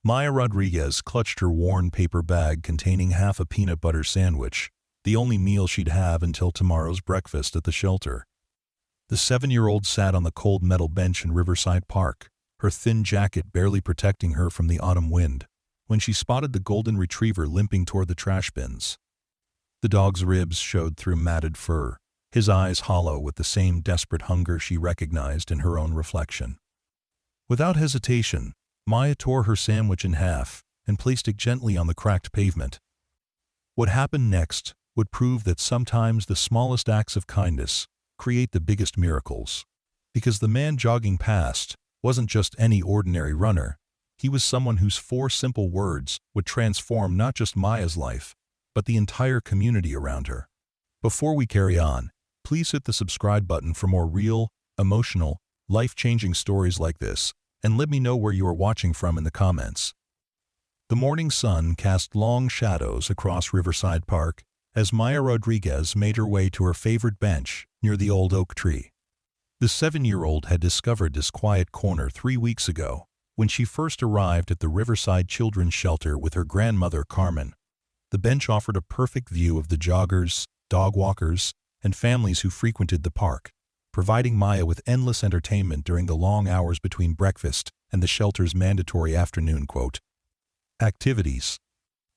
Maya Rodriguez clutched her worn paper bag containing half a peanut butter sandwich, the only meal she'd have until tomorrow's breakfast at the shelter. The 7-year-old sat on the cold metal bench in Riverside Park, her thin jacket barely protecting her from the autumn wind, when she spotted the golden retriever limping toward the trash bins. The dog's ribs showed through matted fur, his eyes hollow with the same desperate hunger she recognized in her own reflection. Without hesitation, Maya tore her sandwich in half and placed it gently on the cracked pavement. What happened next would prove that sometimes the smallest acts of kindness create the biggest miracles. Because the man jogging past wasn't just any ordinary runner, he was someone whose 4 simple words would transform not just Maya's life, but the entire community around her. Before we carry on, please hit the subscribe button for more real, emotional, life-changing stories like this, and let me know where you are watching from in the comments. The morning sun cast long shadows across Riverside Park as Maya Rodriguez made her way to her favorite bench near the old oak tree. The 7-year-old had discovered this quiet corner 3 weeks ago when she first arrived at the Riverside Children's Shelter with her grandmother Carmen. The bench offered a perfect view of the joggers, dog walkers, and families who frequented the park, providing Maya with endless entertainment during the long hours between breakfast and the shelter's mandatory afternoon activities.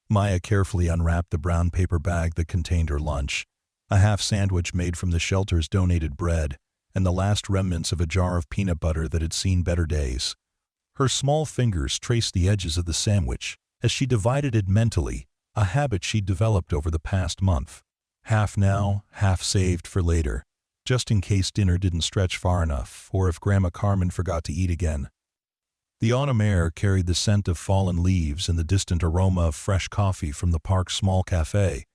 Maya carefully unwrapped the brown paper bag that contained her lunch, a half sandwich made from the shelter's donated bread, and the last remnants of a jar of peanut butter that had seen better days. Her small fingers traced the edges of the sandwich as she divided it mentally, a habit she'd developed over the past month. Half now, half saved for later, just in case dinner didn't stretch far enough or if Grandma Carmen forgot to eat again. The autumn air carried the scent of fallen leaves and the distant aroma of fresh coffee from the park's small cafe,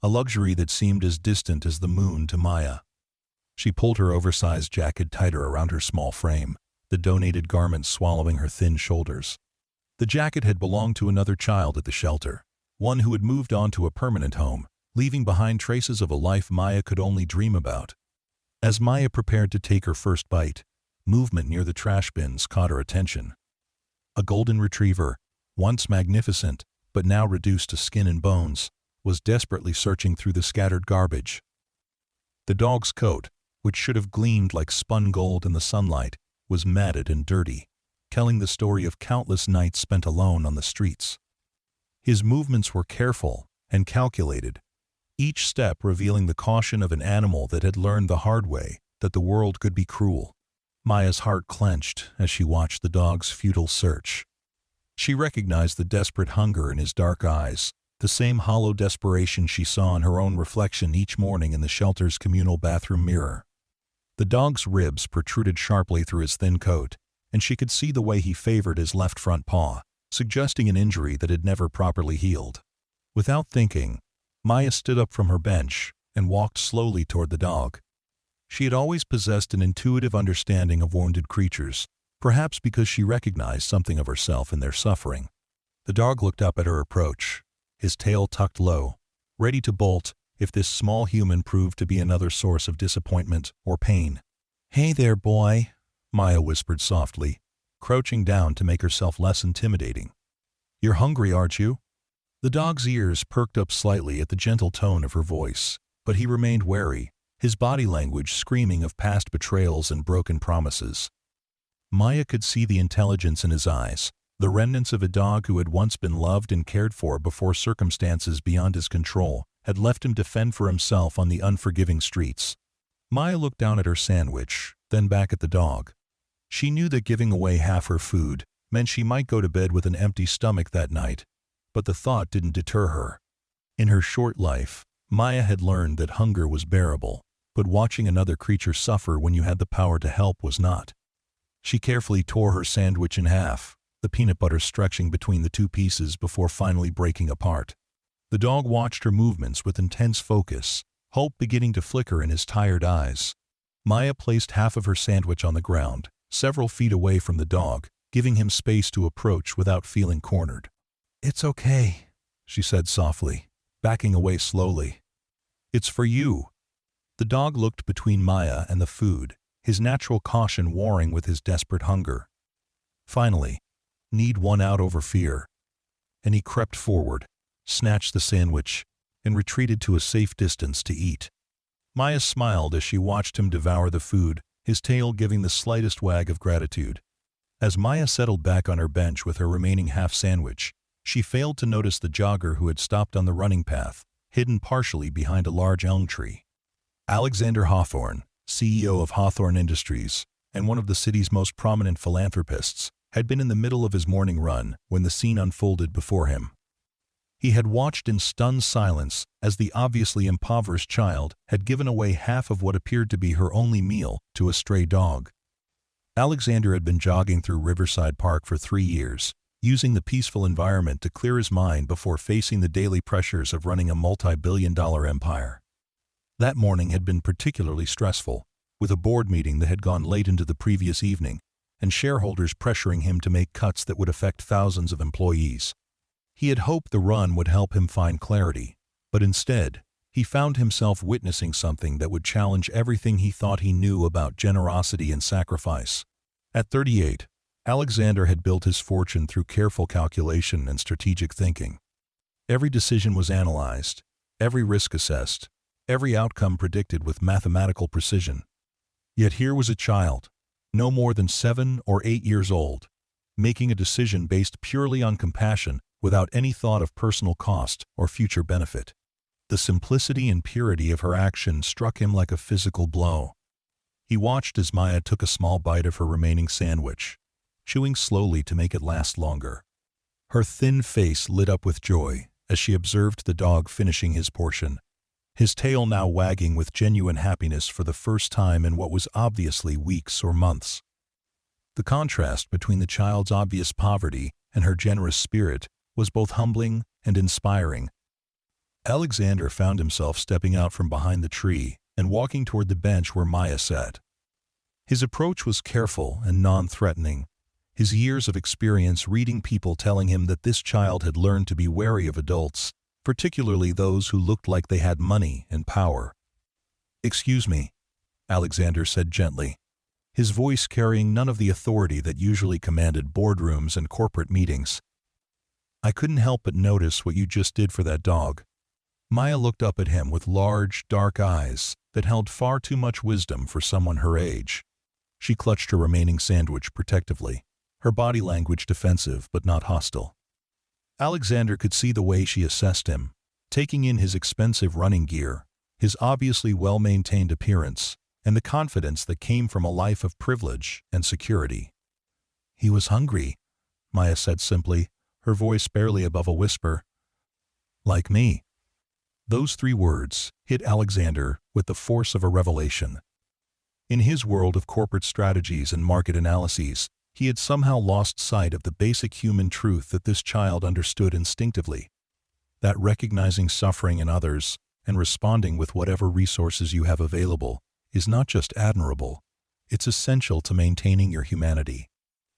a luxury that seemed as distant as the moon to Maya. She pulled her oversized jacket tighter around her small frame, the donated garment swallowing her thin shoulders. The jacket had belonged to another child at the shelter, one who had moved on to a permanent home, leaving behind traces of a life Maya could only dream about. As Maya prepared to take her first bite, movement near the trash bins caught her attention. A golden retriever, once magnificent but now reduced to skin and bones, was desperately searching through the scattered garbage. The dog's coat, which should have gleamed like spun gold in the sunlight, was matted and dirty, telling the story of countless nights spent alone on the streets. His movements were careful and calculated, each step revealing the caution of an animal that had learned the hard way that the world could be cruel. Maya's heart clenched as she watched the dog's futile search. She recognized the desperate hunger in his dark eyes, the same hollow desperation she saw in her own reflection each morning in the shelter's communal bathroom mirror. The dog's ribs protruded sharply through his thin coat, and she could see the way he favored his left front paw, suggesting an injury that had never properly healed. Without thinking, Maya stood up from her bench and walked slowly toward the dog. She had always possessed an intuitive understanding of wounded creatures, perhaps because she recognized something of herself in their suffering. The dog looked up at her approach, his tail tucked low, ready to bolt if this small human proved to be another source of disappointment or pain. "Hey there, boy," Maya whispered softly, crouching down to make herself less intimidating. "You're hungry, aren't you?" The dog's ears perked up slightly at the gentle tone of her voice, but he remained wary, his body language screaming of past betrayals and broken promises. Maya could see the intelligence in his eyes, the remnants of a dog who had once been loved and cared for before circumstances beyond his control had left him to fend for himself on the unforgiving streets. Maya looked down at her sandwich, then back at the dog. She knew that giving away half her food meant she might go to bed with an empty stomach that night, but the thought didn't deter her. In her short life, Maya had learned that hunger was bearable, but watching another creature suffer when you had the power to help was not. She carefully tore her sandwich in half, the peanut butter stretching between the 2 pieces before finally breaking apart. The dog watched her movements with intense focus, hope beginning to flicker in his tired eyes. Maya placed half of her sandwich on the ground, several feet away from the dog, giving him space to approach without feeling cornered. "It's okay," she said softly, backing away slowly. "It's for you." The dog looked between Maya and the food, his natural caution warring with his desperate hunger. Finally, need one out over fear. And he crept forward, snatched the sandwich, and retreated to a safe distance to eat. Maya smiled as she watched him devour the food, his tail giving the slightest wag of gratitude. As Maya settled back on her bench with her remaining half sandwich, she failed to notice the jogger who had stopped on the running path, hidden partially behind a large elm tree. Alexander Hawthorne, CEO of Hawthorne Industries, and one of the city's most prominent philanthropists, had been in the middle of his morning run when the scene unfolded before him. He had watched in stunned silence as the obviously impoverished child had given away half of what appeared to be her only meal to a stray dog. Alexander had been jogging through Riverside Park for 3 years, using the peaceful environment to clear his mind before facing the daily pressures of running a multi-billion-dollar empire. That morning had been particularly stressful, with a board meeting that had gone late into the previous evening, and shareholders pressuring him to make cuts that would affect thousands of employees. He had hoped the run would help him find clarity, but instead, he found himself witnessing something that would challenge everything he thought he knew about generosity and sacrifice. At 38, Alexander had built his fortune through careful calculation and strategic thinking. Every decision was analyzed, every risk assessed, every outcome predicted with mathematical precision. Yet here was a child, no more than 7 or 8 years old, making a decision based purely on compassion without any thought of personal cost or future benefit. The simplicity and purity of her action struck him like a physical blow. He watched as Maya took a small bite of her remaining sandwich, chewing slowly to make it last longer. Her thin face lit up with joy as she observed the dog finishing his portion, his tail now wagging with genuine happiness for the first time in what was obviously weeks or months. The contrast between the child's obvious poverty and her generous spirit was both humbling and inspiring. Alexander found himself stepping out from behind the tree and walking toward the bench where Maya sat. His approach was careful and non-threatening, his years of experience reading people telling him that this child had learned to be wary of adults, particularly those who looked like they had money and power. "Excuse me," Alexander said gently, his voice carrying none of the authority that usually commanded boardrooms and corporate meetings. "I couldn't help but notice what you just did for that dog." Maya looked up at him with large, dark eyes that held far too much wisdom for someone her age. She clutched her remaining sandwich protectively, her body language defensive but not hostile. Alexander could see the way she assessed him, taking in his expensive running gear, his obviously well-maintained appearance, and the confidence that came from a life of privilege and security. "He was hungry," Maya said simply, her voice barely above a whisper. "Like me." Those 3 words hit Alexander with the force of a revelation. In his world of corporate strategies and market analyses, he had somehow lost sight of the basic human truth that this child understood instinctively, that recognizing suffering in others and responding with whatever resources you have available is not just admirable, it's essential to maintaining your humanity.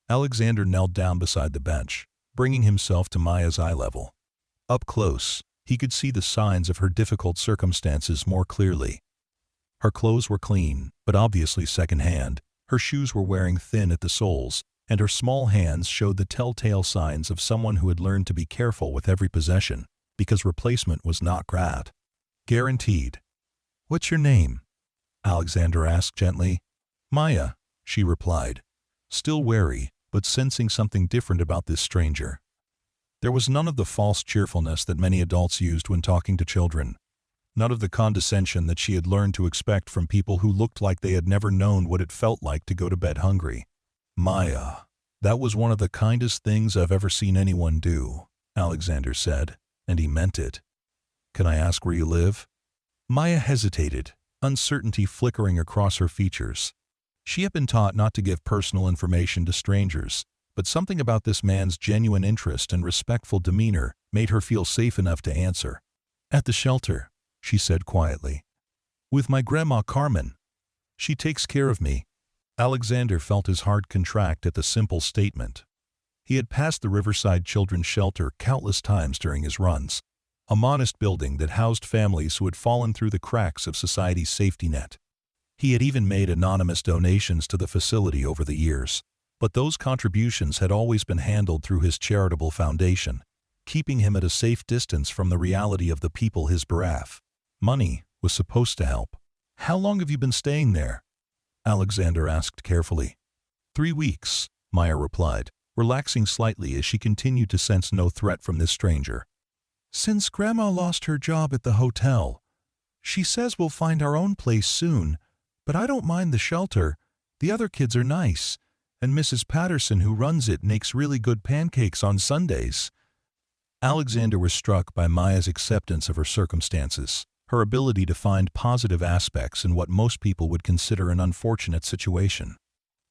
Alexander knelt down beside the bench, bringing himself to Maya's eye level. Up close, he could see the signs of her difficult circumstances more clearly. Her clothes were clean, but obviously second-hand, her shoes were wearing thin at the soles, and her small hands showed the telltale signs of someone who had learned to be careful with every possession, because replacement was not guaranteed. "What's your name?" Alexander asked gently. "Maya," she replied, still wary, but sensing something different about this stranger. There was none of the false cheerfulness that many adults used when talking to children, none of the condescension that she had learned to expect from people who looked like they had never known what it felt like to go to bed hungry. "Maya, that was one of the kindest things I've ever seen anyone do," Alexander said, and he meant it. "Can I ask where you live?" Maya hesitated, uncertainty flickering across her features. She had been taught not to give personal information to strangers, but something about this man's genuine interest and respectful demeanor made her feel safe enough to answer. "At the shelter," she said quietly. "With my grandma Carmen. She takes care of me." Alexander felt his heart contract at the simple statement. He had passed the Riverside Children's Shelter countless times during his runs, a modest building that housed families who had fallen through the cracks of society's safety net. He had even made anonymous donations to the facility over the years, But those contributions had always been handled through his charitable foundation, keeping him at a safe distance from the reality of the people his behalf. Money was supposed to help. "How long have you been staying there?" Alexander asked carefully. 3 weeks, Maya replied, relaxing slightly as she continued to sense no threat from this stranger. "Since Grandma lost her job at the hotel, she says we'll find our own place soon, but I don't mind the shelter. The other kids are nice, and Mrs. Patterson, who runs it, makes really good pancakes on Sundays." Alexander was struck by Maya's acceptance of her circumstances, her ability to find positive aspects in what most people would consider an unfortunate situation.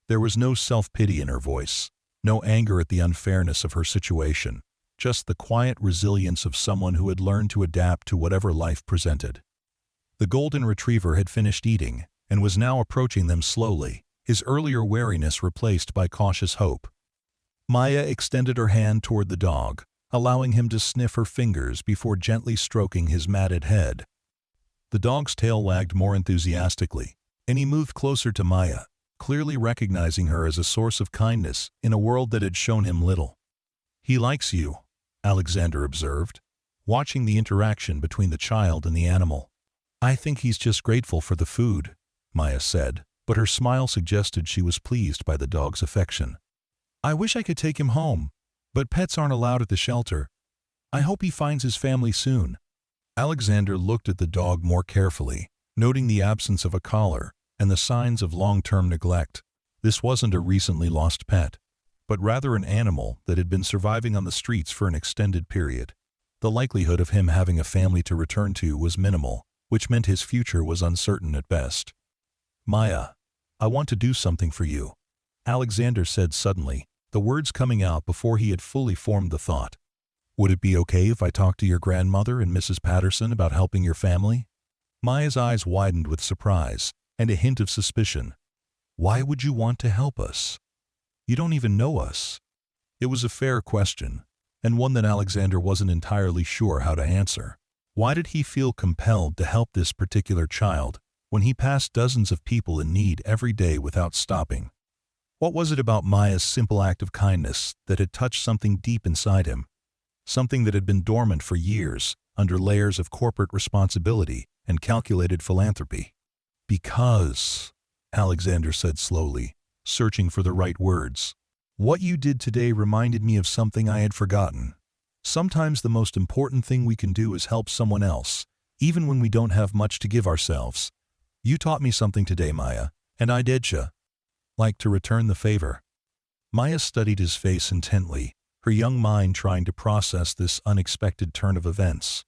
There was no self-pity in her voice, no anger at the unfairness of her situation, just the quiet resilience of someone who had learned to adapt to whatever life presented. The golden retriever had finished eating and was now approaching them slowly, his earlier wariness replaced by cautious hope. Maya extended her hand toward the dog, allowing him to sniff her fingers before gently stroking his matted head. The dog's tail wagged more enthusiastically, and he moved closer to Maya, clearly recognizing her as a source of kindness in a world that had shown him little. "He likes you," Alexander observed, watching the interaction between the child and the animal. "I think he's just grateful for the food," Maya said, but her smile suggested she was pleased by the dog's affection. "I wish I could take him home, but pets aren't allowed at the shelter. I hope he finds his family soon." Alexander looked at the dog more carefully, noting the absence of a collar and the signs of long-term neglect. This wasn't a recently lost pet, but rather an animal that had been surviving on the streets for an extended period. The likelihood of him having a family to return to was minimal, which meant his future was uncertain at best. "Maya, I want to do something for you," Alexander said suddenly, the words coming out before he had fully formed the thought. "Would it be okay if I talked to your grandmother and Mrs. Patterson about helping your family?" Maya's eyes widened with surprise and a hint of suspicion. "Why would you want to help us? You don't even know us." It was a fair question, and one that Alexander wasn't entirely sure how to answer. Why did he feel compelled to help this particular child when he passed dozens of people in need every day without stopping? What was it about Maya's simple act of kindness that had touched something deep inside him? Something that had been dormant for years under layers of corporate responsibility and calculated philanthropy. "Because," Alexander said slowly, searching for the right words, "what you did today reminded me of something I had forgotten. Sometimes the most important thing we can do is help someone else, even when we don't have much to give ourselves. You taught me something today, Maya, and I didcha like to return the favor." Maya studied his face intently, her young mind trying to process this unexpected turn of events.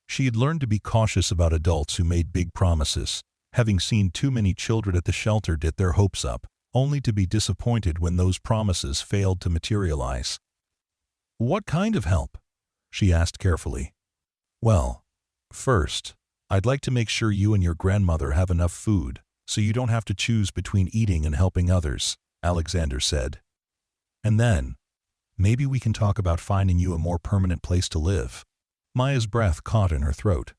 She had learned to be cautious about adults who made big promises, having seen too many children at the shelter get their hopes up, only to be disappointed when those promises failed to materialize. "What kind of help?" she asked carefully. "Well, first, I'd like to make sure you and your grandmother have enough food, so you don't have to choose between eating and helping others," Alexander said. "And then, maybe we can talk about finding you a more permanent place to live." Maya's breath caught in her throat.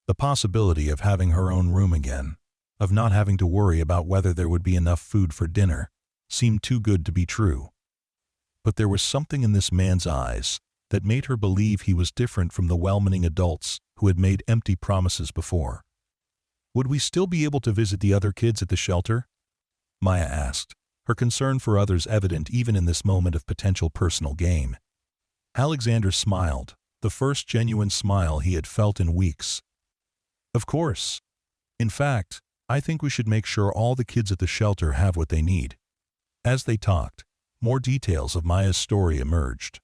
The possibility of having her own room again, of not having to worry about whether there would be enough food for dinner, seemed too good to be true. But there was something in this man's eyes that made her believe he was different from the well-meaning adults who had made empty promises before. "Would we still be able to visit the other kids at the shelter?" Maya asked, her concern for others evident even in this moment of potential personal gain. Alexander smiled, the first genuine smile he had felt in weeks. "Of course. In fact, I think we should make sure all the kids at the shelter have what they need." As they talked, more details of Maya's story emerged.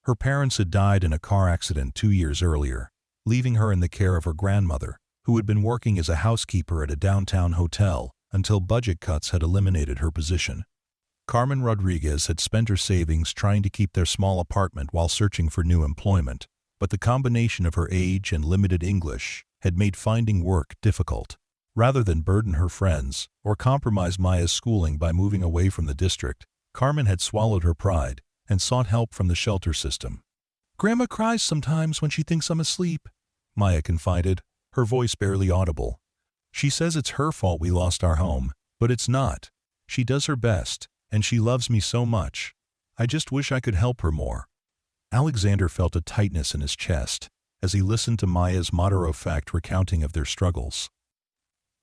Her parents had died in a car accident 2 years earlier, leaving her in the care of her grandmother, who had been working as a housekeeper at a downtown hotel until budget cuts had eliminated her position. Carmen Rodriguez had spent her savings trying to keep their small apartment while searching for new employment, but the combination of her age and limited English had made finding work difficult. Rather than burden her friends or compromise Maya's schooling by moving away from the district, Carmen had swallowed her pride and sought help from the shelter system. "Grandma cries sometimes when she thinks I'm asleep," Maya confided, her voice barely audible. "She says it's her fault we lost our home, but it's not. She does her best, and she loves me so much. I just wish I could help her more." Alexander felt a tightness in his chest as he listened to Maya's matter-of-fact recounting of their struggles.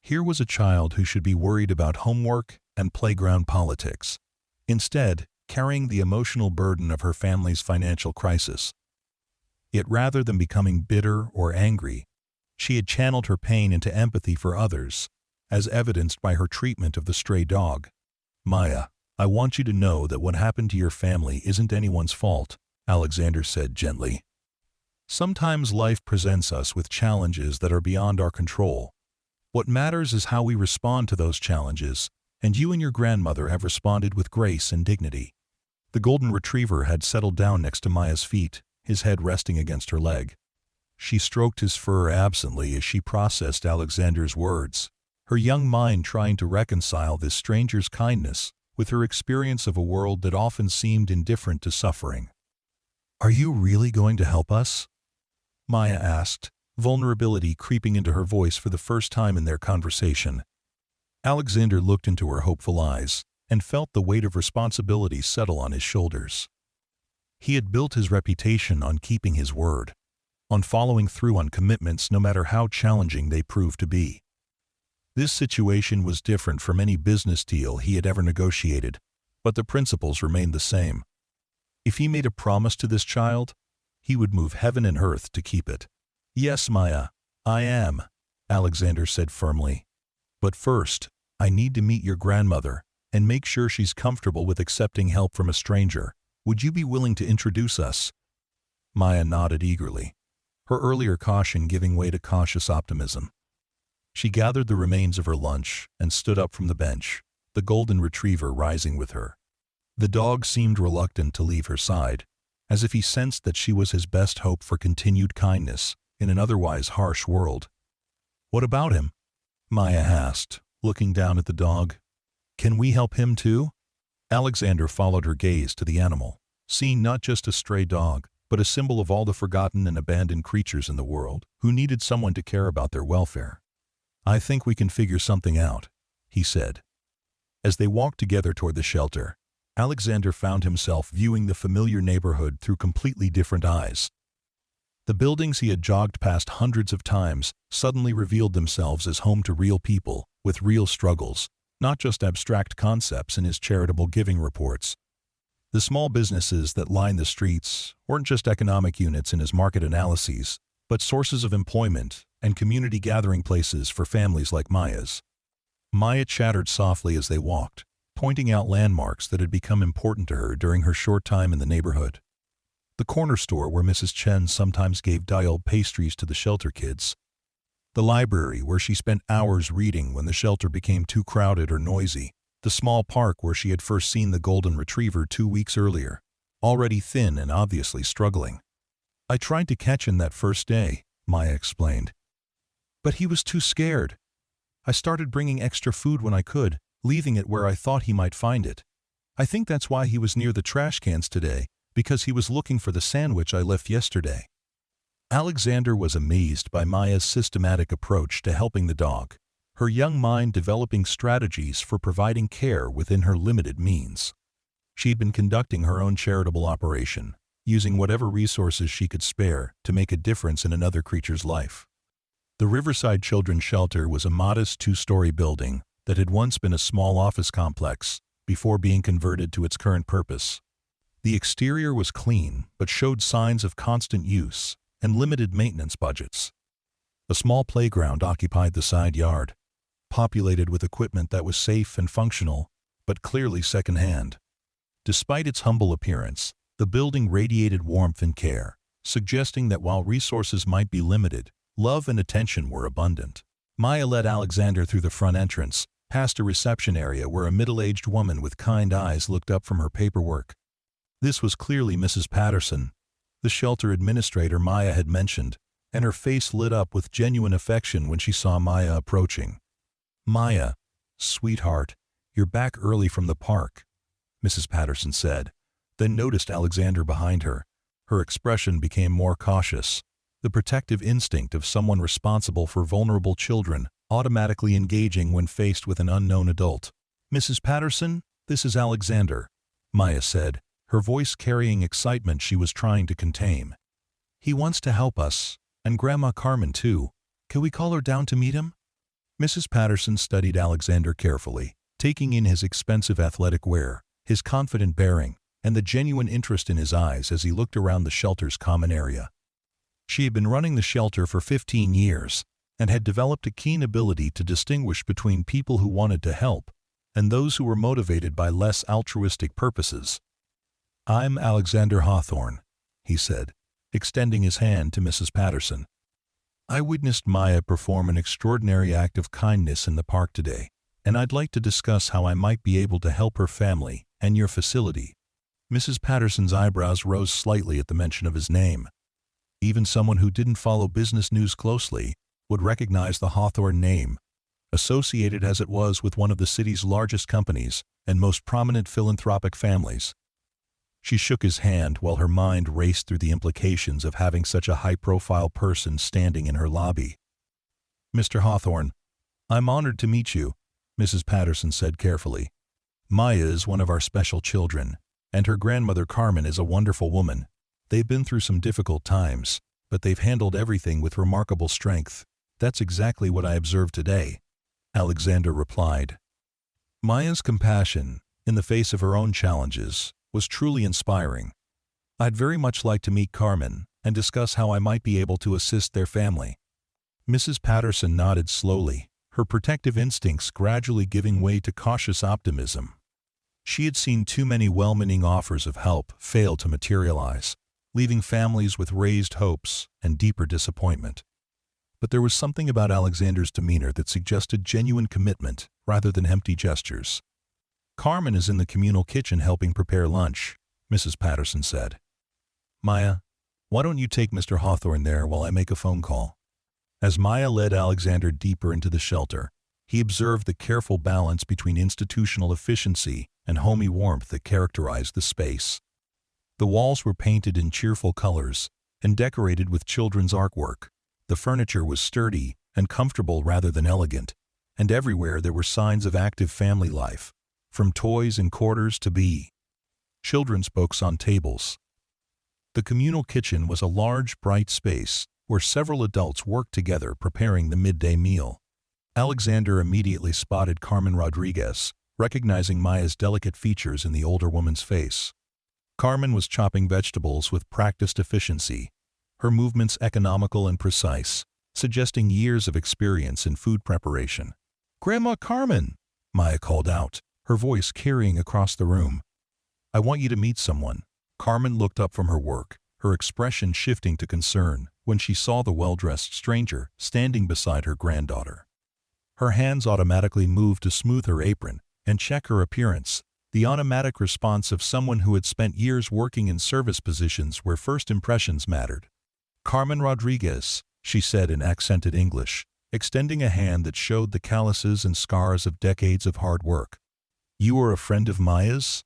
Here was a child who should be worried about homework and playground politics, instead carrying the emotional burden of her family's financial crisis. Yet rather than becoming bitter or angry, she had channeled her pain into empathy for others, as evidenced by her treatment of the stray dog. "Maya, I want you to know that what happened to your family isn't anyone's fault," Alexander said gently. "Sometimes life presents us with challenges that are beyond our control. What matters is how we respond to those challenges, and you and your grandmother have responded with grace and dignity." The golden retriever had settled down next to Maya's feet, his head resting against her leg. She stroked his fur absently as she processed Alexander's words, her young mind trying to reconcile this stranger's kindness with her experience of a world that often seemed indifferent to suffering. "Are you really going to help us?" Maya asked, vulnerability creeping into her voice for the first time in their conversation. Alexander looked into her hopeful eyes and felt the weight of responsibility settle on his shoulders. He had built his reputation on keeping his word, on following through on commitments no matter how challenging they proved to be. This situation was different from any business deal he had ever negotiated, but the principles remained the same. If he made a promise to this child, he would move heaven and earth to keep it. "Yes, Maya, I am," Alexander said firmly. "But first, I need to meet your grandmother and make sure she's comfortable with accepting help from a stranger. Would you be willing to introduce us?" Maya nodded eagerly, her earlier caution giving way to cautious optimism. She gathered the remains of her lunch and stood up from the bench, the golden retriever rising with her. The dog seemed reluctant to leave her side, as if he sensed that she was his best hope for continued kindness in an otherwise harsh world. "What about him?" Maya asked, looking down at the dog. "Can we help him too?" Alexander followed her gaze to the animal, seeing not just a stray dog, but a symbol of all the forgotten and abandoned creatures in the world who needed someone to care about their welfare. "I think we can figure something out," he said. As they walked together toward the shelter, Alexander found himself viewing the familiar neighborhood through completely different eyes. The buildings he had jogged past hundreds of times suddenly revealed themselves as home to real people with real struggles, not just abstract concepts in his charitable giving reports. The small businesses that lined the streets weren't just economic units in his market analyses, but sources of employment and community gathering places for families like Maya's. Maya chattered softly as they walked, pointing out landmarks that had become important to her during her short time in the neighborhood. The corner store where Mrs. Chen sometimes gave dialed pastries to the shelter kids. The library where she spent hours reading when the shelter became too crowded or noisy. The small park where she had first seen the golden retriever 2 weeks earlier, already thin and obviously struggling. "I tried to catch him that first day," Maya explained. "But he was too scared. I started bringing extra food when I could, leaving it where I thought he might find it. I think that's why he was near the trash cans today, because he was looking for the sandwich I left yesterday." Alexander was amazed by Maya's systematic approach to helping the dog, her young mind developing strategies for providing care within her limited means. She'd been conducting her own charitable operation, using whatever resources she could spare to make a difference in another creature's life. The Riverside Children's Shelter was a modest 2-story building that had once been a small office complex before being converted to its current purpose. The exterior was clean but showed signs of constant use and limited maintenance budgets. A small playground occupied the side yard, populated with equipment that was safe and functional, but clearly secondhand. Despite its humble appearance, the building radiated warmth and care, suggesting that while resources might be limited, love and attention were abundant. Maya led Alexander through the front entrance, past a reception area where a middle-aged woman with kind eyes looked up from her paperwork. This was clearly Mrs. Patterson, the shelter administrator Maya had mentioned, and her face lit up with genuine affection when she saw Maya approaching. "Maya, sweetheart, you're back early from the park," Mrs. Patterson said, then noticed Alexander behind her. Her expression became more cautious, the protective instinct of someone responsible for vulnerable children automatically engaging when faced with an unknown adult. "Mrs. Patterson, This is Alexander, Maya said, her voice carrying excitement she was trying to contain. He wants to help us, and Grandma Carmen too. Can we call her down to meet him? Mrs. Patterson studied Alexander carefully, taking in his expensive athletic wear, his confident bearing, and the genuine interest in his eyes as he looked around the shelter's common area. She had been running the shelter for 15 years, and had developed a keen ability to distinguish between people who wanted to help and those who were motivated by less altruistic purposes. I'm Alexander Hawthorne, he said, extending his hand to Mrs. Patterson. I witnessed Maya perform an extraordinary act of kindness in the park today, and I'd like to discuss how I might be able to help her family and your facility. Mrs. Patterson's eyebrows rose slightly at the mention of his name. Even someone who didn't follow business news closely would recognize the Hawthorne name, associated as it was with one of the city's largest companies and most prominent philanthropic families. She shook his hand while her mind raced through the implications of having such a high-profile person standing in her lobby. Mr. Hawthorne, I'm honored to meet you, Mrs. Patterson said carefully. Maya is one of our special children, and her grandmother Carmen is a wonderful woman. They've been through some difficult times, but they've handled everything with remarkable strength. That's exactly what I observed today, Alexander replied. Maya's compassion, in the face of her own challenges, was truly inspiring. I'd very much like to meet Carmen and discuss how I might be able to assist their family. Mrs. Patterson nodded slowly, her protective instincts gradually giving way to cautious optimism. She had seen too many well-meaning offers of help fail to materialize, leaving families with raised hopes and deeper disappointment. But there was something about Alexander's demeanor that suggested genuine commitment rather than empty gestures. Carmen is in the communal kitchen helping prepare lunch, Mrs. Patterson said. Maya, why don't you take Mr. Hawthorne there while I make a phone call? As Maya led Alexander deeper into the shelter, he observed the careful balance between institutional efficiency and homey warmth that characterized the space. The walls were painted in cheerful colors and decorated with children's artwork. The furniture was sturdy and comfortable rather than elegant, and everywhere there were signs of active family life, from toys in quarters to children's books on tables. The communal kitchen was a large, bright space where several adults worked together preparing the midday meal. Alexander immediately spotted Carmen Rodriguez, recognizing Maya's delicate features in the older woman's face. Carmen was chopping vegetables with practiced efficiency, her movements economical and precise, suggesting years of experience in food preparation. Grandma Carmen, Maya called out, her voice carrying across the room. I want you to meet someone. Carmen looked up from her work, her expression shifting to concern when she saw the well-dressed stranger standing beside her granddaughter. Her hands automatically moved to smooth her apron and check her appearance, the automatic response of someone who had spent years working in service positions where first impressions mattered. Carmen Rodriguez, she said in accented English, extending a hand that showed the calluses and scars of decades of hard work. You are a friend of Maya's?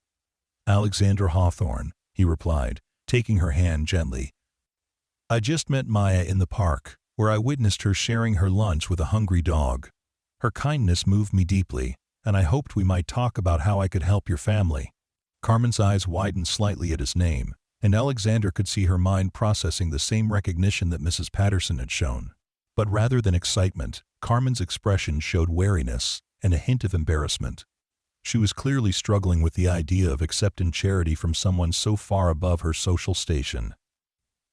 Alexander Hawthorne, he replied, taking her hand gently. I just met Maya in the park, where I witnessed her sharing her lunch with a hungry dog. Her kindness moved me deeply, and I hoped we might talk about how I could help your family. Carmen's eyes widened slightly at his name, and Alexander could see her mind processing the same recognition that Mrs. Patterson had shown. But rather than excitement, Carmen's expression showed wariness and a hint of embarrassment. She was clearly struggling with the idea of accepting charity from someone so far above her social station.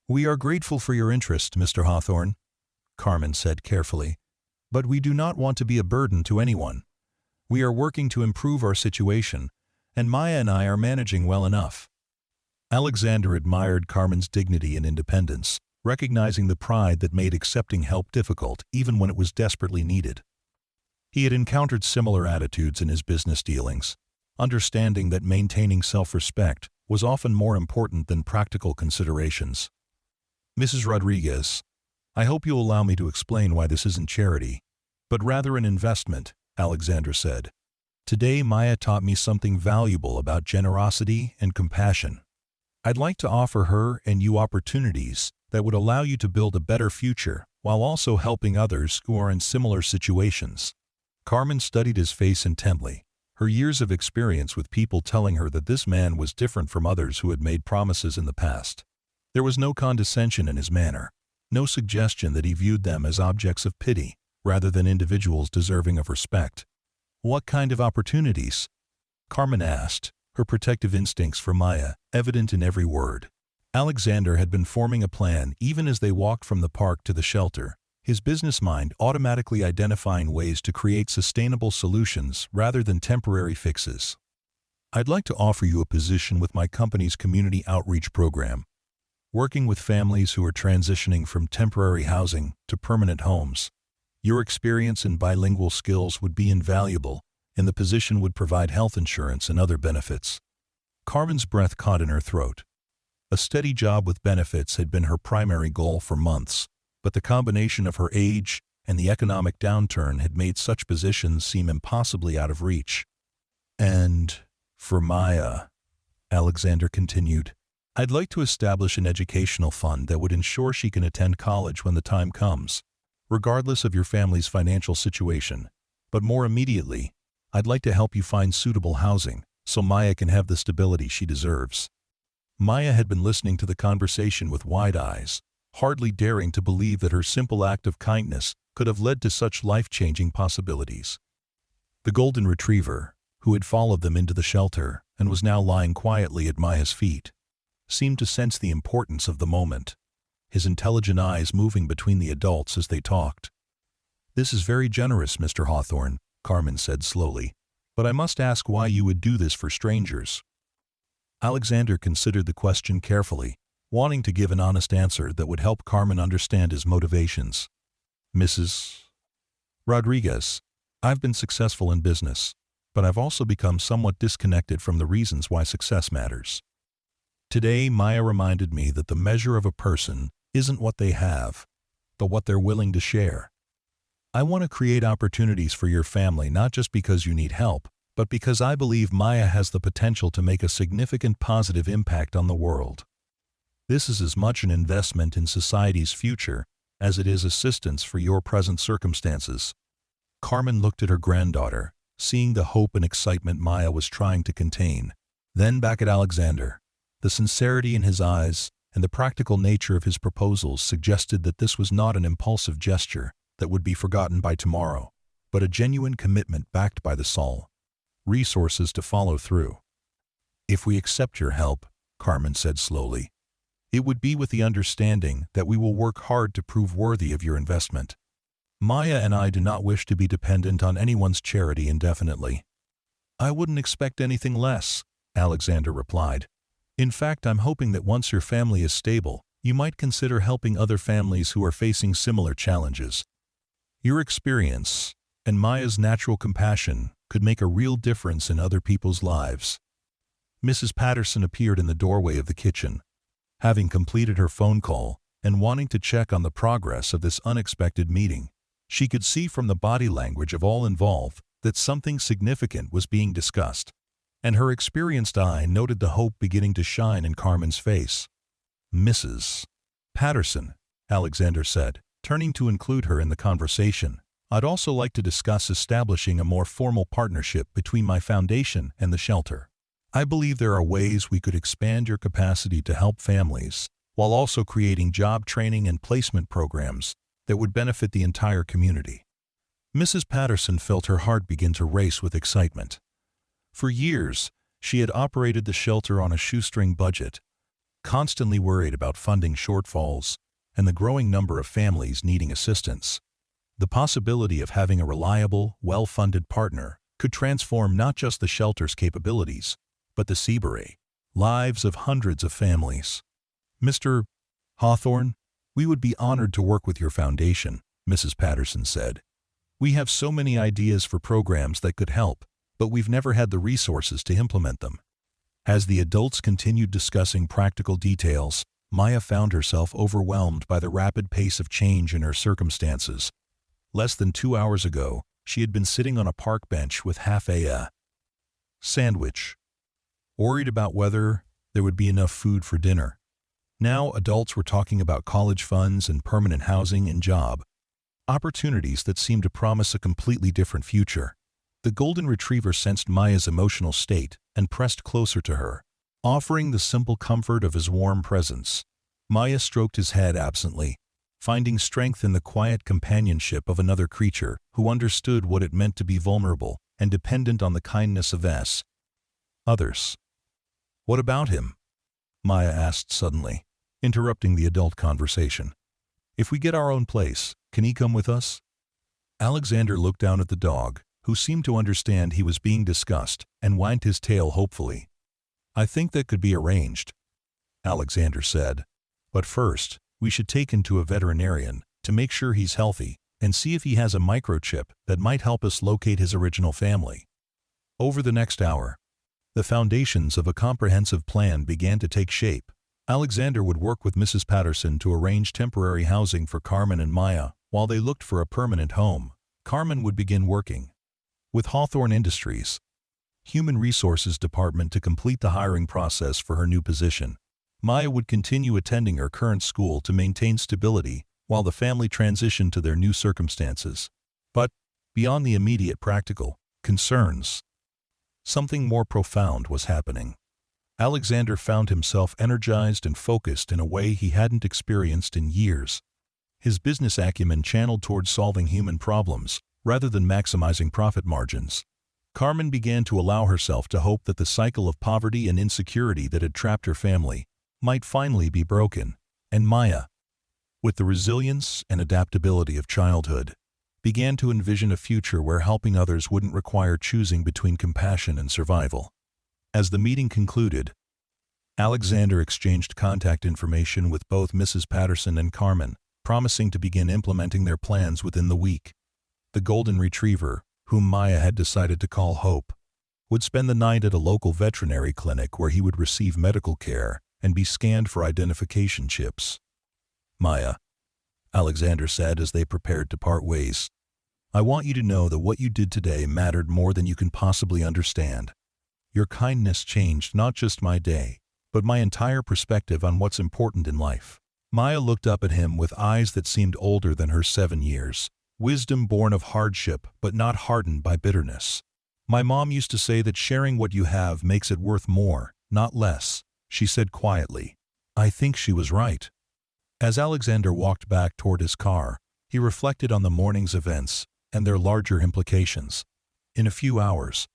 We are grateful for your interest, Mr. Hawthorne, Carmen said carefully, but we do not want to be a burden to anyone. We are working to improve our situation, and Maya and I are managing well enough. Alexander admired Carmen's dignity and independence, recognizing the pride that made accepting help difficult even when it was desperately needed. He had encountered similar attitudes in his business dealings, understanding that maintaining self-respect was often more important than practical considerations. Mrs. Rodriguez, I hope you'll allow me to explain why this isn't charity, but rather an investment, Alexander said. Today Maya taught me something valuable about generosity and compassion. I'd like to offer her and you opportunities that would allow you to build a better future while also helping others who are in similar situations. Carmen studied his face intently, her years of experience with people telling her that this man was different from others who had made promises in the past. There was no condescension in his manner, no suggestion that he viewed them as objects of pity, rather than individuals deserving of respect. "What kind of opportunities?" Carmen asked, her protective instincts for Maya evident in every word. Alexander had been forming a plan even as they walked from the park to the shelter, his business mind automatically identifying ways to create sustainable solutions rather than temporary fixes. "I'd like to offer you a position with my company's community outreach program, working with families who are transitioning from temporary housing to permanent homes. Your experience and bilingual skills would be invaluable, and the position would provide health insurance and other benefits." Carmen's breath caught in her throat. A steady job with benefits had been her primary goal for months, but the combination of her age and the economic downturn had made such positions seem impossibly out of reach. "And for Maya," Alexander continued, "I'd like to establish an educational fund that would ensure she can attend college when the time comes, regardless of your family's financial situation. But more immediately, I'd like to help you find suitable housing so Maya can have the stability she deserves." Maya had been listening to the conversation with wide eyes, hardly daring to believe that her simple act of kindness could have led to such life-changing possibilities. The golden retriever, who had followed them into the shelter and was now lying quietly at Maya's feet, seemed to sense the importance of the moment, his intelligent eyes moving between the adults as they talked. "This is very generous, Mr. Hawthorne," Carmen said slowly, "but I must ask why you would do this for strangers." Alexander considered the question carefully, wanting to give an honest answer that would help Carmen understand his motivations. "Mrs. Rodriguez, I've been successful in business, but I've also become somewhat disconnected from the reasons why success matters. Today, Maya reminded me that the measure of a person isn't what they have, but what they're willing to share. I want to create opportunities for your family not just because you need help, but because I believe Maya has the potential to make a significant positive impact on the world. This is as much an investment in society's future as it is assistance for your present circumstances." Carmen looked at her granddaughter, seeing the hope and excitement Maya was trying to contain, then back at Alexander. The sincerity in his eyes and the practical nature of his proposals suggested that this was not an impulsive gesture that would be forgotten by tomorrow, but a genuine commitment backed by the soul. Resources to follow through. "If we accept your help," Carmen said slowly, "it would be with the understanding that we will work hard to prove worthy of your investment. Maya and I do not wish to be dependent on anyone's charity indefinitely." "I wouldn't expect anything less," Alexander replied. "In fact, I'm hoping that once your family is stable, you might consider helping other families who are facing similar challenges. Your experience and Maya's natural compassion could make a real difference in other people's lives." Mrs. Patterson appeared in the doorway of the kitchen, having completed her phone call and wanting to check on the progress of this unexpected meeting. She could see from the body language of all involved that something significant was being discussed, and her experienced eye noted the hope beginning to shine in Carmen's face. "Mrs. Patterson," Alexander said, turning to include her in the conversation, "I'd also like to discuss establishing a more formal partnership between my foundation and the shelter. I believe there are ways we could expand your capacity to help families, while also creating job training and placement programs that would benefit the entire community." Mrs. Patterson felt her heart begin to race with excitement. For years, she had operated the shelter on a shoestring budget, constantly worried about funding shortfalls and the growing number of families needing assistance. The possibility of having a reliable, well-funded partner could transform not just the shelter's capabilities, but the Seabury lives of hundreds of families. "Mr. Hawthorne, we would be honored to work with your foundation," Mrs. Patterson said. "We have so many ideas for programs that could help, but we've never had the resources to implement them." As the adults continued discussing practical details, Maya found herself overwhelmed by the rapid pace of change in her circumstances. Less than 2 hours ago, she had been sitting on a park bench with half a sandwich, worried about whether there would be enough food for dinner. Now adults were talking about college funds and permanent housing and job opportunities that seemed to promise a completely different future. The golden retriever sensed Maya's emotional state and pressed closer to her, offering the simple comfort of his warm presence. Maya stroked his head absently, finding strength in the quiet companionship of another creature who understood what it meant to be vulnerable and dependent on the kindness of others. "What about him?" Maya asked suddenly, interrupting the adult conversation. "If we get our own place, can he come with us?" Alexander looked down at the dog, who seemed to understand he was being discussed, and wagged his tail hopefully. "I think that could be arranged," Alexander said. "But first, we should take him to a veterinarian to make sure he's healthy and see if he has a microchip that might help us locate his original family." Over the next hour, the foundations of a comprehensive plan began to take shape. Alexander would work with Mrs. Patterson to arrange temporary housing for Carmen and Maya while they looked for a permanent home. Carmen would begin working with Hawthorne Industries Human Resources Department to complete the hiring process for her new position. Maya would continue attending her current school to maintain stability while the family transitioned to their new circumstances. But, beyond the immediate practical concerns, something more profound was happening. Alexander found himself energized and focused in a way he hadn't experienced in years. His business acumen channeled towards solving human problems, rather than maximizing profit margins. Carmen began to allow herself to hope that the cycle of poverty and insecurity that had trapped her family might finally be broken, and Maya, with the resilience and adaptability of childhood, began to envision a future where helping others wouldn't require choosing between compassion and survival. As the meeting concluded, Alexander exchanged contact information with both Mrs. Patterson and Carmen, promising to begin implementing their plans within the week. The golden retriever, whom Maya had decided to call Hope, would spend the night at a local veterinary clinic where he would receive medical care and be scanned for identification chips. "Maya," Alexander said as they prepared to part ways, "I want you to know that what you did today mattered more than you can possibly understand. Your kindness changed not just my day, but my entire perspective on what's important in life." Maya looked up at him with eyes that seemed older than her 7 years, wisdom born of hardship but not hardened by bitterness. "My mom used to say that sharing what you have makes it worth more, not less," she said quietly. I think she was right. As Alexander walked back toward his car, he reflected on the morning's events and their larger implications. In a few hours,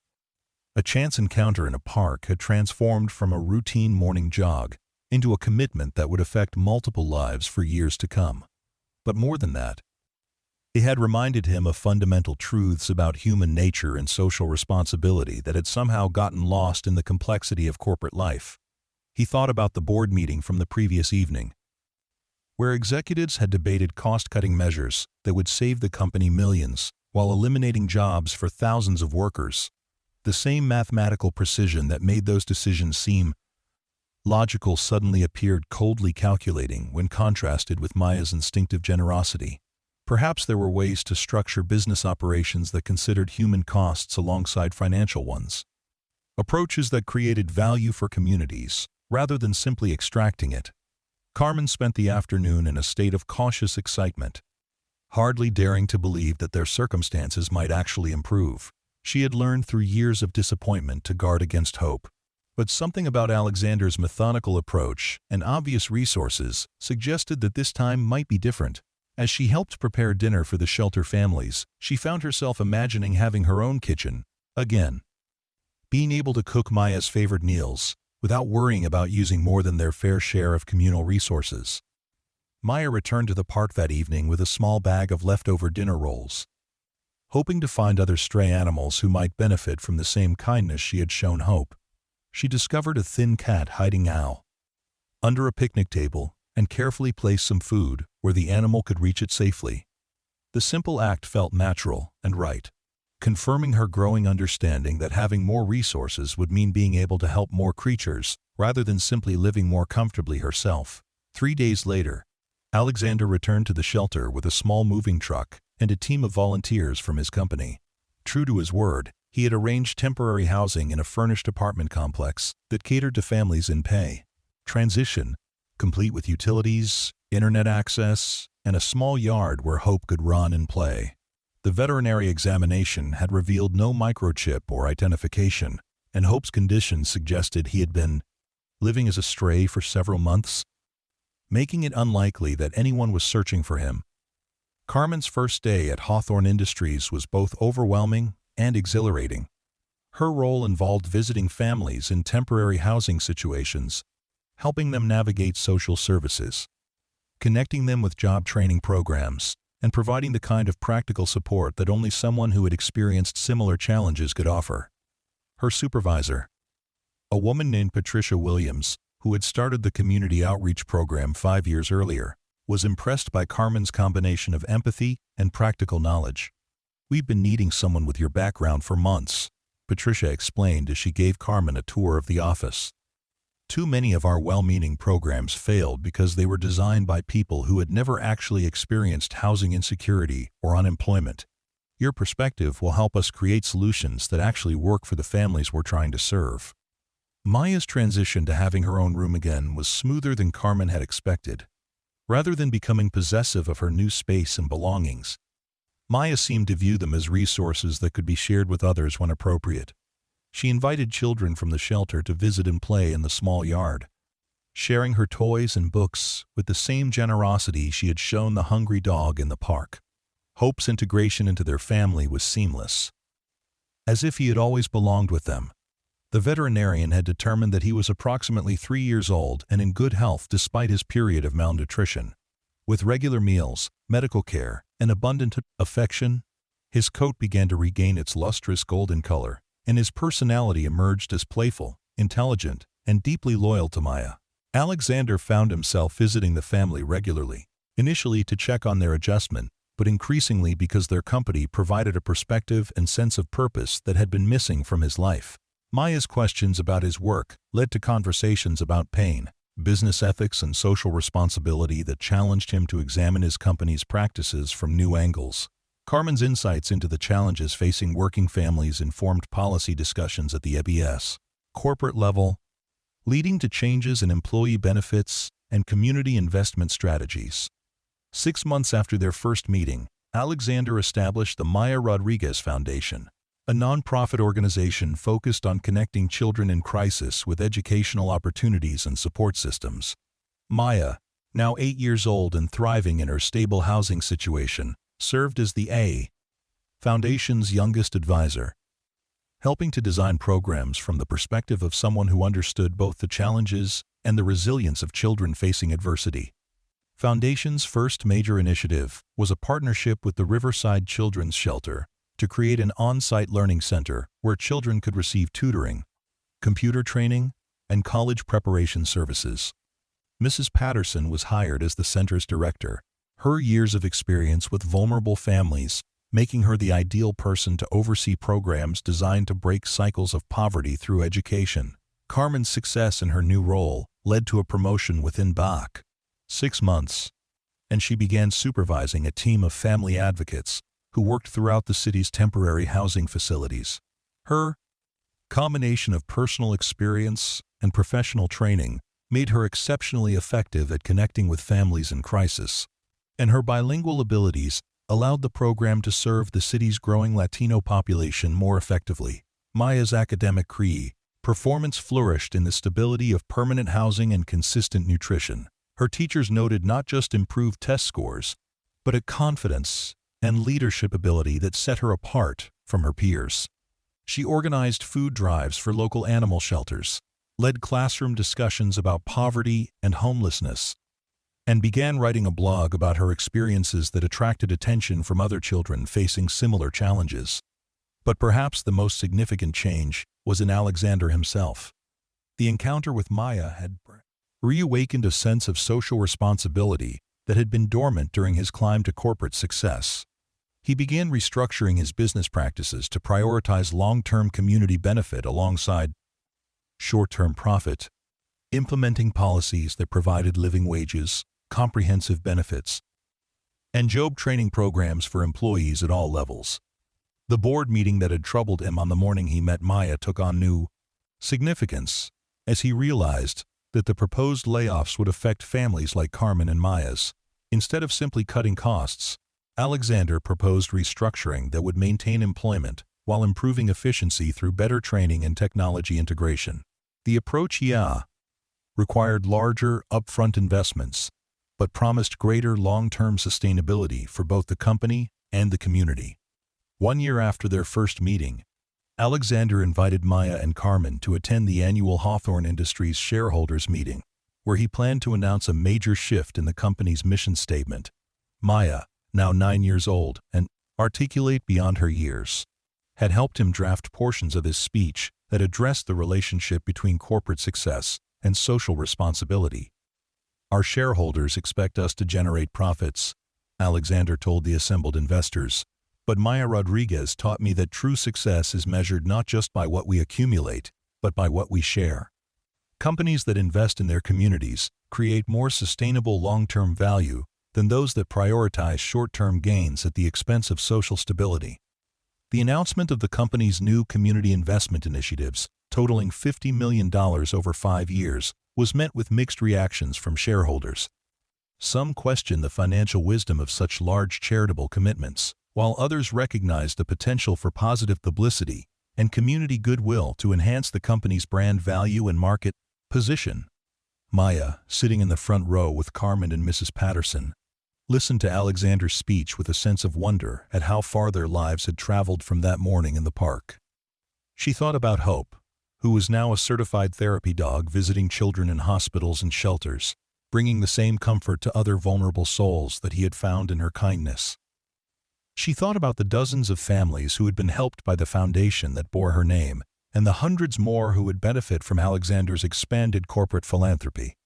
a chance encounter in a park had transformed from a routine morning jog into a commitment that would affect multiple lives for years to come. But more than that, it had reminded him of fundamental truths about human nature and social responsibility that had somehow gotten lost in the complexity of corporate life. He thought about the board meeting from the previous evening, where executives had debated cost-cutting measures that would save the company millions while eliminating jobs for thousands of workers. The same mathematical precision that made those decisions seem logical suddenly appeared coldly calculating when contrasted with Maya's instinctive generosity. Perhaps there were ways to structure business operations that considered human costs alongside financial ones. Approaches that created value for communities, rather than simply extracting it. Carmen spent the afternoon in a state of cautious excitement, hardly daring to believe that their circumstances might actually improve. She had learned through years of disappointment to guard against hope. But something about Alexander's methodical approach and obvious resources suggested that this time might be different. As she helped prepare dinner for the shelter families, she found herself imagining having her own kitchen again. Being able to cook Maya's favorite meals without worrying about using more than their fair share of communal resources. Maya returned to the park that evening with a small bag of leftover dinner rolls, hoping to find other stray animals who might benefit from the same kindness she had shown Hope. She discovered a thin cat hiding under a picnic table and carefully placed some food where the animal could reach it safely. The simple act felt natural and right, confirming her growing understanding that having more resources would mean being able to help more creatures rather than simply living more comfortably herself. 3 days later, Alexander returned to the shelter with a small moving truck and a team of volunteers from his company. True to his word, he had arranged temporary housing in a furnished apartment complex that catered to families in transition, complete with utilities, internet access, and a small yard where Hope could run and play. The veterinary examination had revealed no microchip or identification, and Hope's condition suggested he had been living as a stray for several months, making it unlikely that anyone was searching for him. Carmen's first day at Hawthorne Industries was both overwhelming and exhilarating. Her role involved visiting families in temporary housing situations, helping them navigate social services, connecting them with job training programs, and providing the kind of practical support that only someone who had experienced similar challenges could offer. Her supervisor, a woman named Patricia Williams, who had started the community outreach program 5 years earlier, was impressed by Carmen's combination of empathy and practical knowledge. "We've been needing someone with your background for months," Patricia explained as she gave Carmen a tour of the office. "Too many of our well-meaning programs failed because they were designed by people who had never actually experienced housing insecurity or unemployment. Your perspective will help us create solutions that actually work for the families we're trying to serve." Maya's transition to having her own room again was smoother than Carmen had expected. Rather than becoming possessive of her new space and belongings, Maya seemed to view them as resources that could be shared with others when appropriate. She invited children from the shelter to visit and play in the small yard, sharing her toys and books with the same generosity she had shown the hungry dog in the park. Hope's integration into their family was seamless, as if he had always belonged with them. The veterinarian had determined that he was approximately 3 years old and in good health despite his period of malnutrition. With regular meals, medical care, and abundant affection, his coat began to regain its lustrous golden color, and his personality emerged as playful, intelligent, and deeply loyal to Maya. Alexander found himself visiting the family regularly, initially to check on their adjustment, but increasingly because their company provided a perspective and sense of purpose that had been missing from his life. Maya's questions about his work led to conversations about pain, business ethics, and social responsibility that challenged him to examine his company's practices from new angles. Carmen's insights into the challenges facing working families informed policy discussions at the EBS corporate level, leading to changes in employee benefits and community investment strategies. 6 months after their first meeting, Alexander established the Maya Rodriguez Foundation, a nonprofit organization focused on connecting children in crisis with educational opportunities and support systems. Maya, now 8 years old and thriving in her stable housing situation, served as the A Foundation's youngest advisor, helping to design programs from the perspective of someone who understood both the challenges and the resilience of children facing adversity. Foundation's first major initiative was a partnership with the Riverside Children's Shelter to create an on-site learning center where children could receive tutoring, computer training, and college preparation services. Mrs. Patterson was hired as the center's director, her years of experience with vulnerable families making her the ideal person to oversee programs designed to break cycles of poverty through education. Carmen's success in her new role led to a promotion within BAC. 6 months, and she began supervising a team of family advocates who worked throughout the city's temporary housing facilities. Her combination of personal experience and professional training made her exceptionally effective at connecting with families in crisis, and her bilingual abilities allowed the program to serve the city's growing Latino population more effectively. Maya's academic performance flourished in the stability of permanent housing and consistent nutrition. Her teachers noted not just improved test scores, but a confidence and leadership ability that set her apart from her peers. She organized food drives for local animal shelters, led classroom discussions about poverty and homelessness, and began writing a blog about her experiences that attracted attention from other children facing similar challenges. But perhaps the most significant change was in Alexander himself. The encounter with Maya had reawakened a sense of social responsibility that had been dormant during his climb to corporate success. He began restructuring his business practices to prioritize long-term community benefit alongside short-term profit, implementing policies that provided living wages, comprehensive benefits, and job training programs for employees at all levels. The board meeting that had troubled him on the morning he met Maya took on new significance as he realized that the proposed layoffs would affect families like Carmen and Maya's. Instead of simply cutting costs, Alexander proposed restructuring that would maintain employment while improving efficiency through better training and technology integration. The approach, required larger, upfront investments, but promised greater long-term sustainability for both the company and the community. 1 year after their first meeting, Alexander invited Maya and Carmen to attend the annual Hawthorne Industries shareholders meeting, where he planned to announce a major shift in the company's mission statement. Maya, now 9 years old and articulate beyond her years, had helped him draft portions of his speech that addressed the relationship between corporate success and social responsibility. "Our shareholders expect us to generate profits," Alexander told the assembled investors, "but Maya Rodriguez taught me that true success is measured not just by what we accumulate, but by what we share. Companies that invest in their communities create more sustainable long-term value than those that prioritize short-term gains at the expense of social stability." The announcement of the company's new community investment initiatives, totaling $50 million over 5 years, was met with mixed reactions from shareholders. Some questioned the financial wisdom of such large charitable commitments, while others recognized the potential for positive publicity and community goodwill to enhance the company's brand value and market position. Maya, sitting in the front row with Carmen and Mrs. Patterson, listened to Alexander's speech with a sense of wonder at how far their lives had traveled from that morning in the park. She thought about Hope, who was now a certified therapy dog visiting children in hospitals and shelters, bringing the same comfort to other vulnerable souls that he had found in her kindness. She thought about the dozens of families who had been helped by the foundation that bore her name, and the hundreds more who would benefit from Alexander's expanded corporate philanthropy.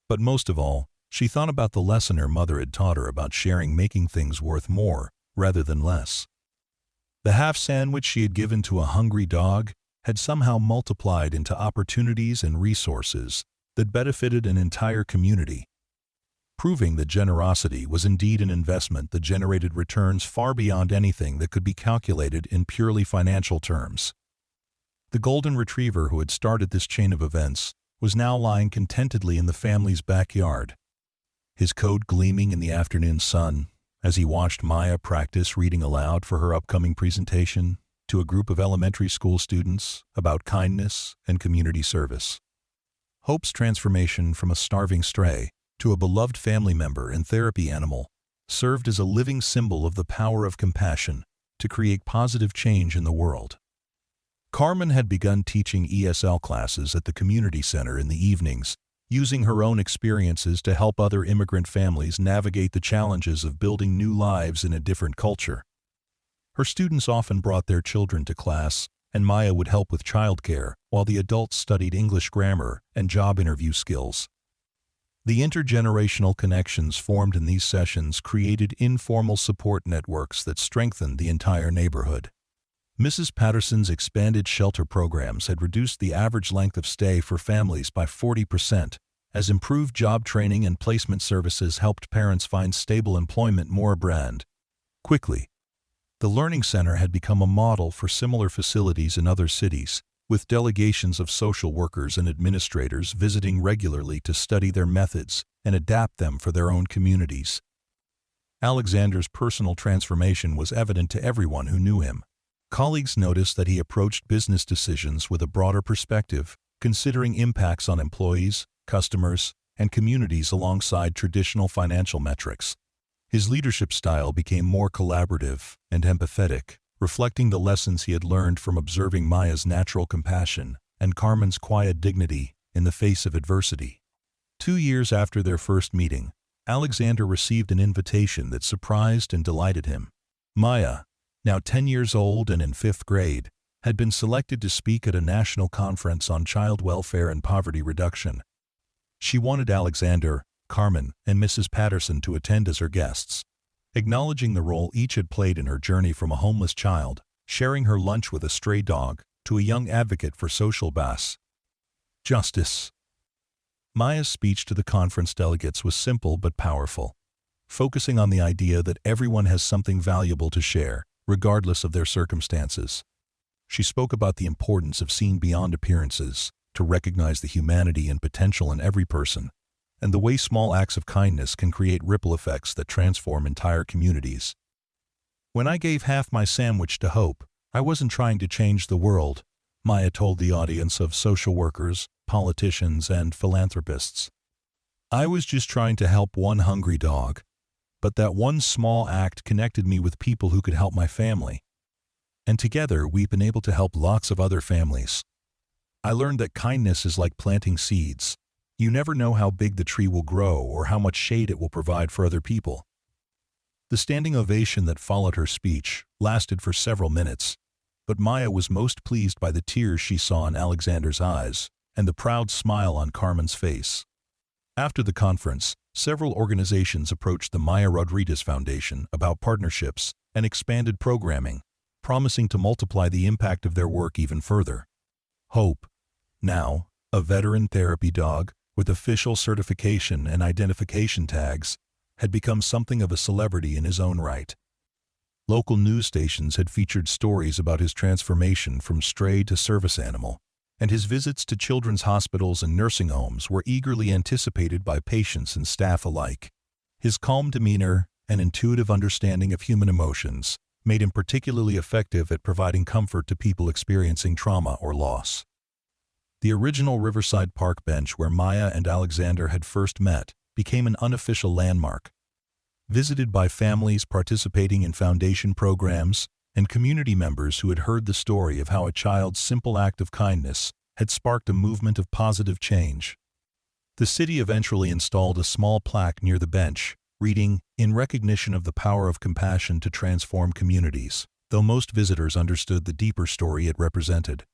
But most of all, she thought about the lesson her mother had taught her about sharing, making things worth more rather than less. The half sandwich she had given to a hungry dog had somehow multiplied into opportunities and resources that benefited an entire community, proving that generosity was indeed an investment that generated returns far beyond anything that could be calculated in purely financial terms. The golden retriever who had started this chain of events was now lying contentedly in the family's backyard, his coat gleaming in the afternoon sun as he watched Maya practice reading aloud for her upcoming presentation to a group of elementary school students about kindness and community service. Hope's transformation from a starving stray to a beloved family member and therapy animal served as a living symbol of the power of compassion to create positive change in the world. Carmen had begun teaching ESL classes at the community center in the evenings, using her own experiences to help other immigrant families navigate the challenges of building new lives in a different culture. Her students often brought their children to class, and Maya would help with childcare while the adults studied English grammar and job interview skills. The intergenerational connections formed in these sessions created informal support networks that strengthened the entire neighborhood. Mrs. Patterson's expanded shelter programs had reduced the average length of stay for families by 40%, as improved job training and placement services helped parents find stable employment more quickly. The Learning Center had become a model for similar facilities in other cities, with delegations of social workers and administrators visiting regularly to study their methods and adapt them for their own communities. Alexander's personal transformation was evident to everyone who knew him. Colleagues noticed that he approached business decisions with a broader perspective, considering impacts on employees, customers, and communities alongside traditional financial metrics. His leadership style became more collaborative and empathetic, reflecting the lessons he had learned from observing Maya's natural compassion and Carmen's quiet dignity in the face of adversity. 2 years after their first meeting, Alexander received an invitation that surprised and delighted him. Maya, now 10 years old and in 5th grade, had been selected to speak at a national conference on child welfare and poverty reduction. She wanted Alexander, Carmen, and Mrs. Patterson to attend as her guests, acknowledging the role each had played in her journey from a homeless child, sharing her lunch with a stray dog, to a young advocate for social justice. Maya's speech to the conference delegates was simple but powerful, focusing on the idea that everyone has something valuable to share, regardless of their circumstances. She spoke about the importance of seeing beyond appearances, to recognize the humanity and potential in every person, and the way small acts of kindness can create ripple effects that transform entire communities. When I gave half my sandwich to Hope, I wasn't trying to change the world, Maya told the audience of social workers, politicians, and philanthropists. I was just trying to help one hungry dog. But that one small act connected me with people who could help my family. And together, we've been able to help lots of other families. I learned that kindness is like planting seeds. You never know how big the tree will grow or how much shade it will provide for other people. The standing ovation that followed her speech lasted for several minutes, but Maya was most pleased by the tears she saw in Alexander's eyes and the proud smile on Carmen's face. After the conference, several organizations approached the Maya Rodriguez Foundation about partnerships and expanded programming, promising to multiply the impact of their work even further. Hope, now a veteran therapy dog with official certification and identification tags, had become something of a celebrity in his own right. Local news stations had featured stories about his transformation from stray to service animal, and his visits to children's hospitals and nursing homes were eagerly anticipated by patients and staff alike. His calm demeanor and intuitive understanding of human emotions made him particularly effective at providing comfort to people experiencing trauma or loss. The original Riverside Park bench where Maya and Alexander had first met became an unofficial landmark, visited by families participating in foundation programs and community members who had heard the story of how a child's simple act of kindness had sparked a movement of positive change. The city eventually installed a small plaque near the bench, reading, "In recognition of the power of compassion to transform communities," though most visitors understood the deeper story it represented.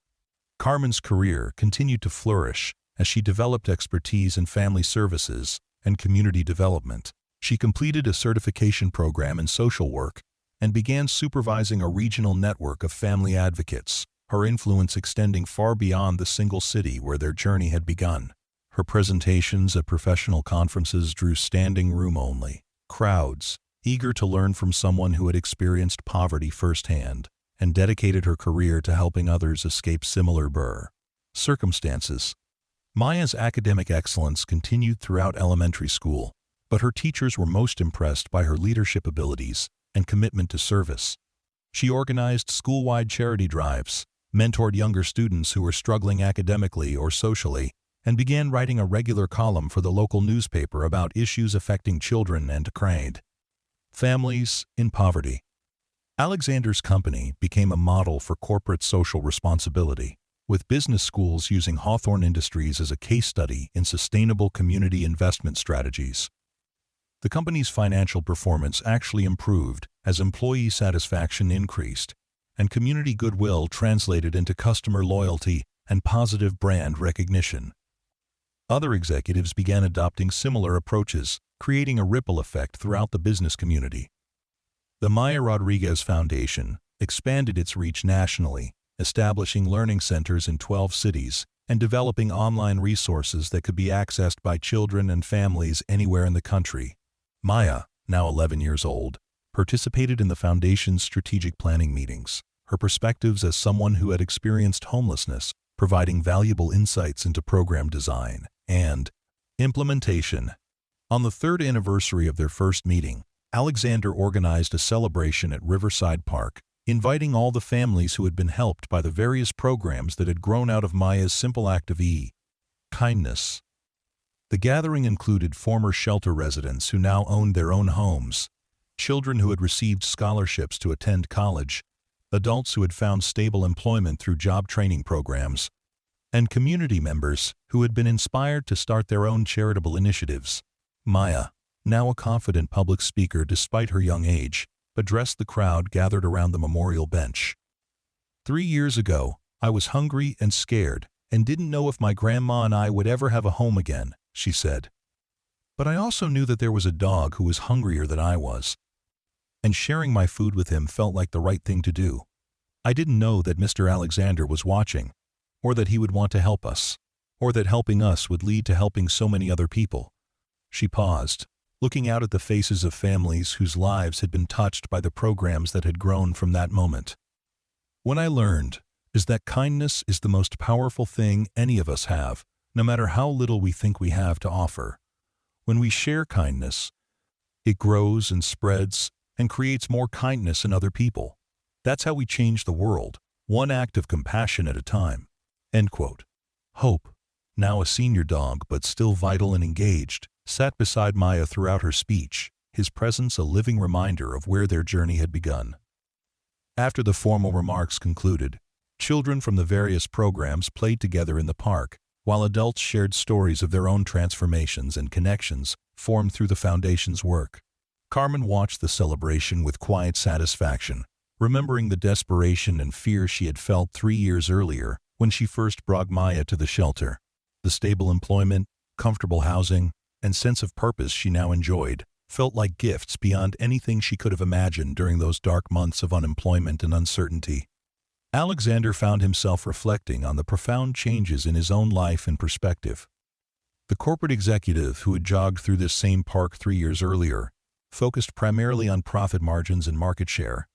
Carmen's career continued to flourish as she developed expertise in family services and community development. She completed a certification program in social work and began supervising a regional network of family advocates, her influence extending far beyond the single city where their journey had begun. Her presentations at professional conferences drew standing room-only crowds, eager to learn from someone who had experienced poverty firsthand and dedicated her career to helping others escape similar circumstances. Maya's academic excellence continued throughout elementary school, but her teachers were most impressed by her leadership abilities and commitment to service. She organized school-wide charity drives, mentored younger students who were struggling academically or socially, and began writing a regular column for the local newspaper about issues affecting children and families in poverty. Alexander's company became a model for corporate social responsibility, with business schools using Hawthorne Industries as a case study in sustainable community investment strategies. The company's financial performance actually improved as employee satisfaction increased, and community goodwill translated into customer loyalty and positive brand recognition. Other executives began adopting similar approaches, creating a ripple effect throughout the business community. The Maya Rodriguez Foundation expanded its reach nationally, establishing learning centers in 12 cities and developing online resources that could be accessed by children and families anywhere in the country. Maya, now 11 years old, participated in the Foundation's strategic planning meetings, her perspectives as someone who had experienced homelessness, providing valuable insights into program design and implementation. On the third anniversary of their first meeting, Alexander organized a celebration at Riverside Park, inviting all the families who had been helped by the various programs that had grown out of Maya's simple act of kindness. The gathering included former shelter residents who now owned their own homes, children who had received scholarships to attend college, adults who had found stable employment through job training programs, and community members who had been inspired to start their own charitable initiatives. Maya, now a confident public speaker despite her young age, addressed the crowd gathered around the memorial bench. 3 years ago, I was hungry and scared and didn't know if my grandma and I would ever have a home again, she said. But I also knew that there was a dog who was hungrier than I was, and sharing my food with him felt like the right thing to do. I didn't know that Mr. Alexander was watching, or that he would want to help us, or that helping us would lead to helping so many other people. She paused, looking out at the faces of families whose lives had been touched by the programs that had grown from that moment. What I learned is that kindness is the most powerful thing any of us have, no matter how little we think we have to offer. When we share kindness, it grows and spreads, and creates more kindness in other people. That's how we change the world, one act of compassion at a time." End quote. Hope, now a senior dog but still vital and engaged, sat beside Maya throughout her speech, his presence a living reminder of where their journey had begun. After the formal remarks concluded, children from the various programs played together in the park, while adults shared stories of their own transformations and connections formed through the Foundation's work. Carmen watched the celebration with quiet satisfaction, remembering the desperation and fear she had felt 3 years earlier when she first brought Maya to the shelter. The stable employment, comfortable housing, and sense of purpose she now enjoyed felt like gifts beyond anything she could have imagined during those dark months of unemployment and uncertainty. Alexander found himself reflecting on the profound changes in his own life and perspective. The corporate executive who had jogged through this same park 3 years earlier, focused primarily on profit margins and market share,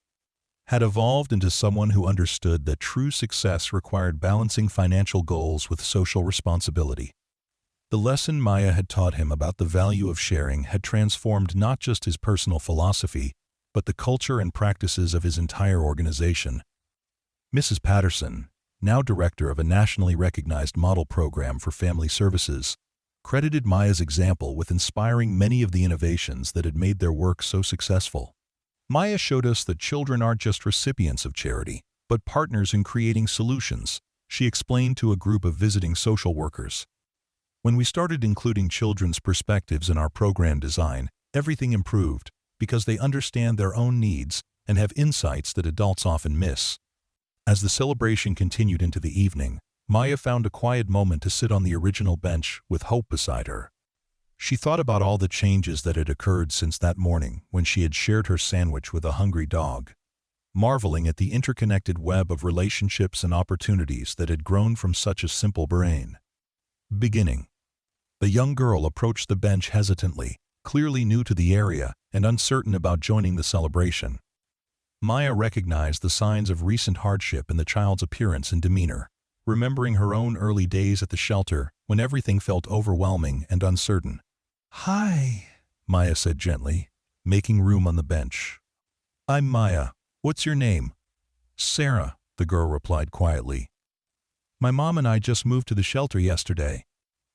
had evolved into someone who understood that true success required balancing financial goals with social responsibility. The lesson Maya had taught him about the value of sharing had transformed not just his personal philosophy, but the culture and practices of his entire organization. Mrs. Patterson, now director of a nationally recognized model program for family services, credited Maya's example with inspiring many of the innovations that had made their work so successful. Maya showed us that children aren't just recipients of charity, but partners in creating solutions, she explained to a group of visiting social workers. When we started including children's perspectives in our program design, everything improved because they understand their own needs and have insights that adults often miss. As the celebration continued into the evening, Maya found a quiet moment to sit on the original bench with Hope beside her. She thought about all the changes that had occurred since that morning when she had shared her sandwich with a hungry dog, marveling at the interconnected web of relationships and opportunities that had grown from such a simple brain. Beginning. The young girl approached the bench hesitantly, clearly new to the area and uncertain about joining the celebration. Maya recognized the signs of recent hardship in the child's appearance and demeanor, remembering her own early days at the shelter when everything felt overwhelming and uncertain. "Hi," Maya said gently, making room on the bench. "I'm Maya. What's your name?" "Sarah," the girl replied quietly. "My mom and I just moved to the shelter yesterday.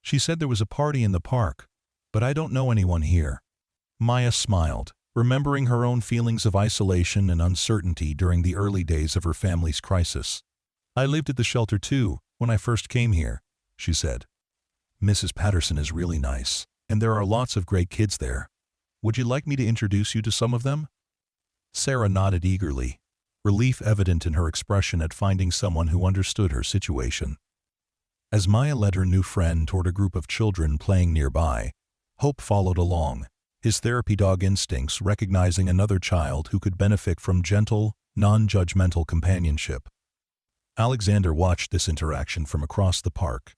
She said there was a party in the park, but I don't know anyone here." Maya smiled, remembering her own feelings of isolation and uncertainty during the early days of her family's crisis. "I lived at the shelter too, when I first came here," she said. "Mrs. Patterson is really nice, and there are lots of great kids there. Would you like me to introduce you to some of them?" Sarah nodded eagerly, relief evident in her expression at finding someone who understood her situation. As Maya led her new friend toward a group of children playing nearby, Hope followed along, his therapy dog instincts recognizing another child who could benefit from gentle, non-judgmental companionship. Alexander watched this interaction from across the park,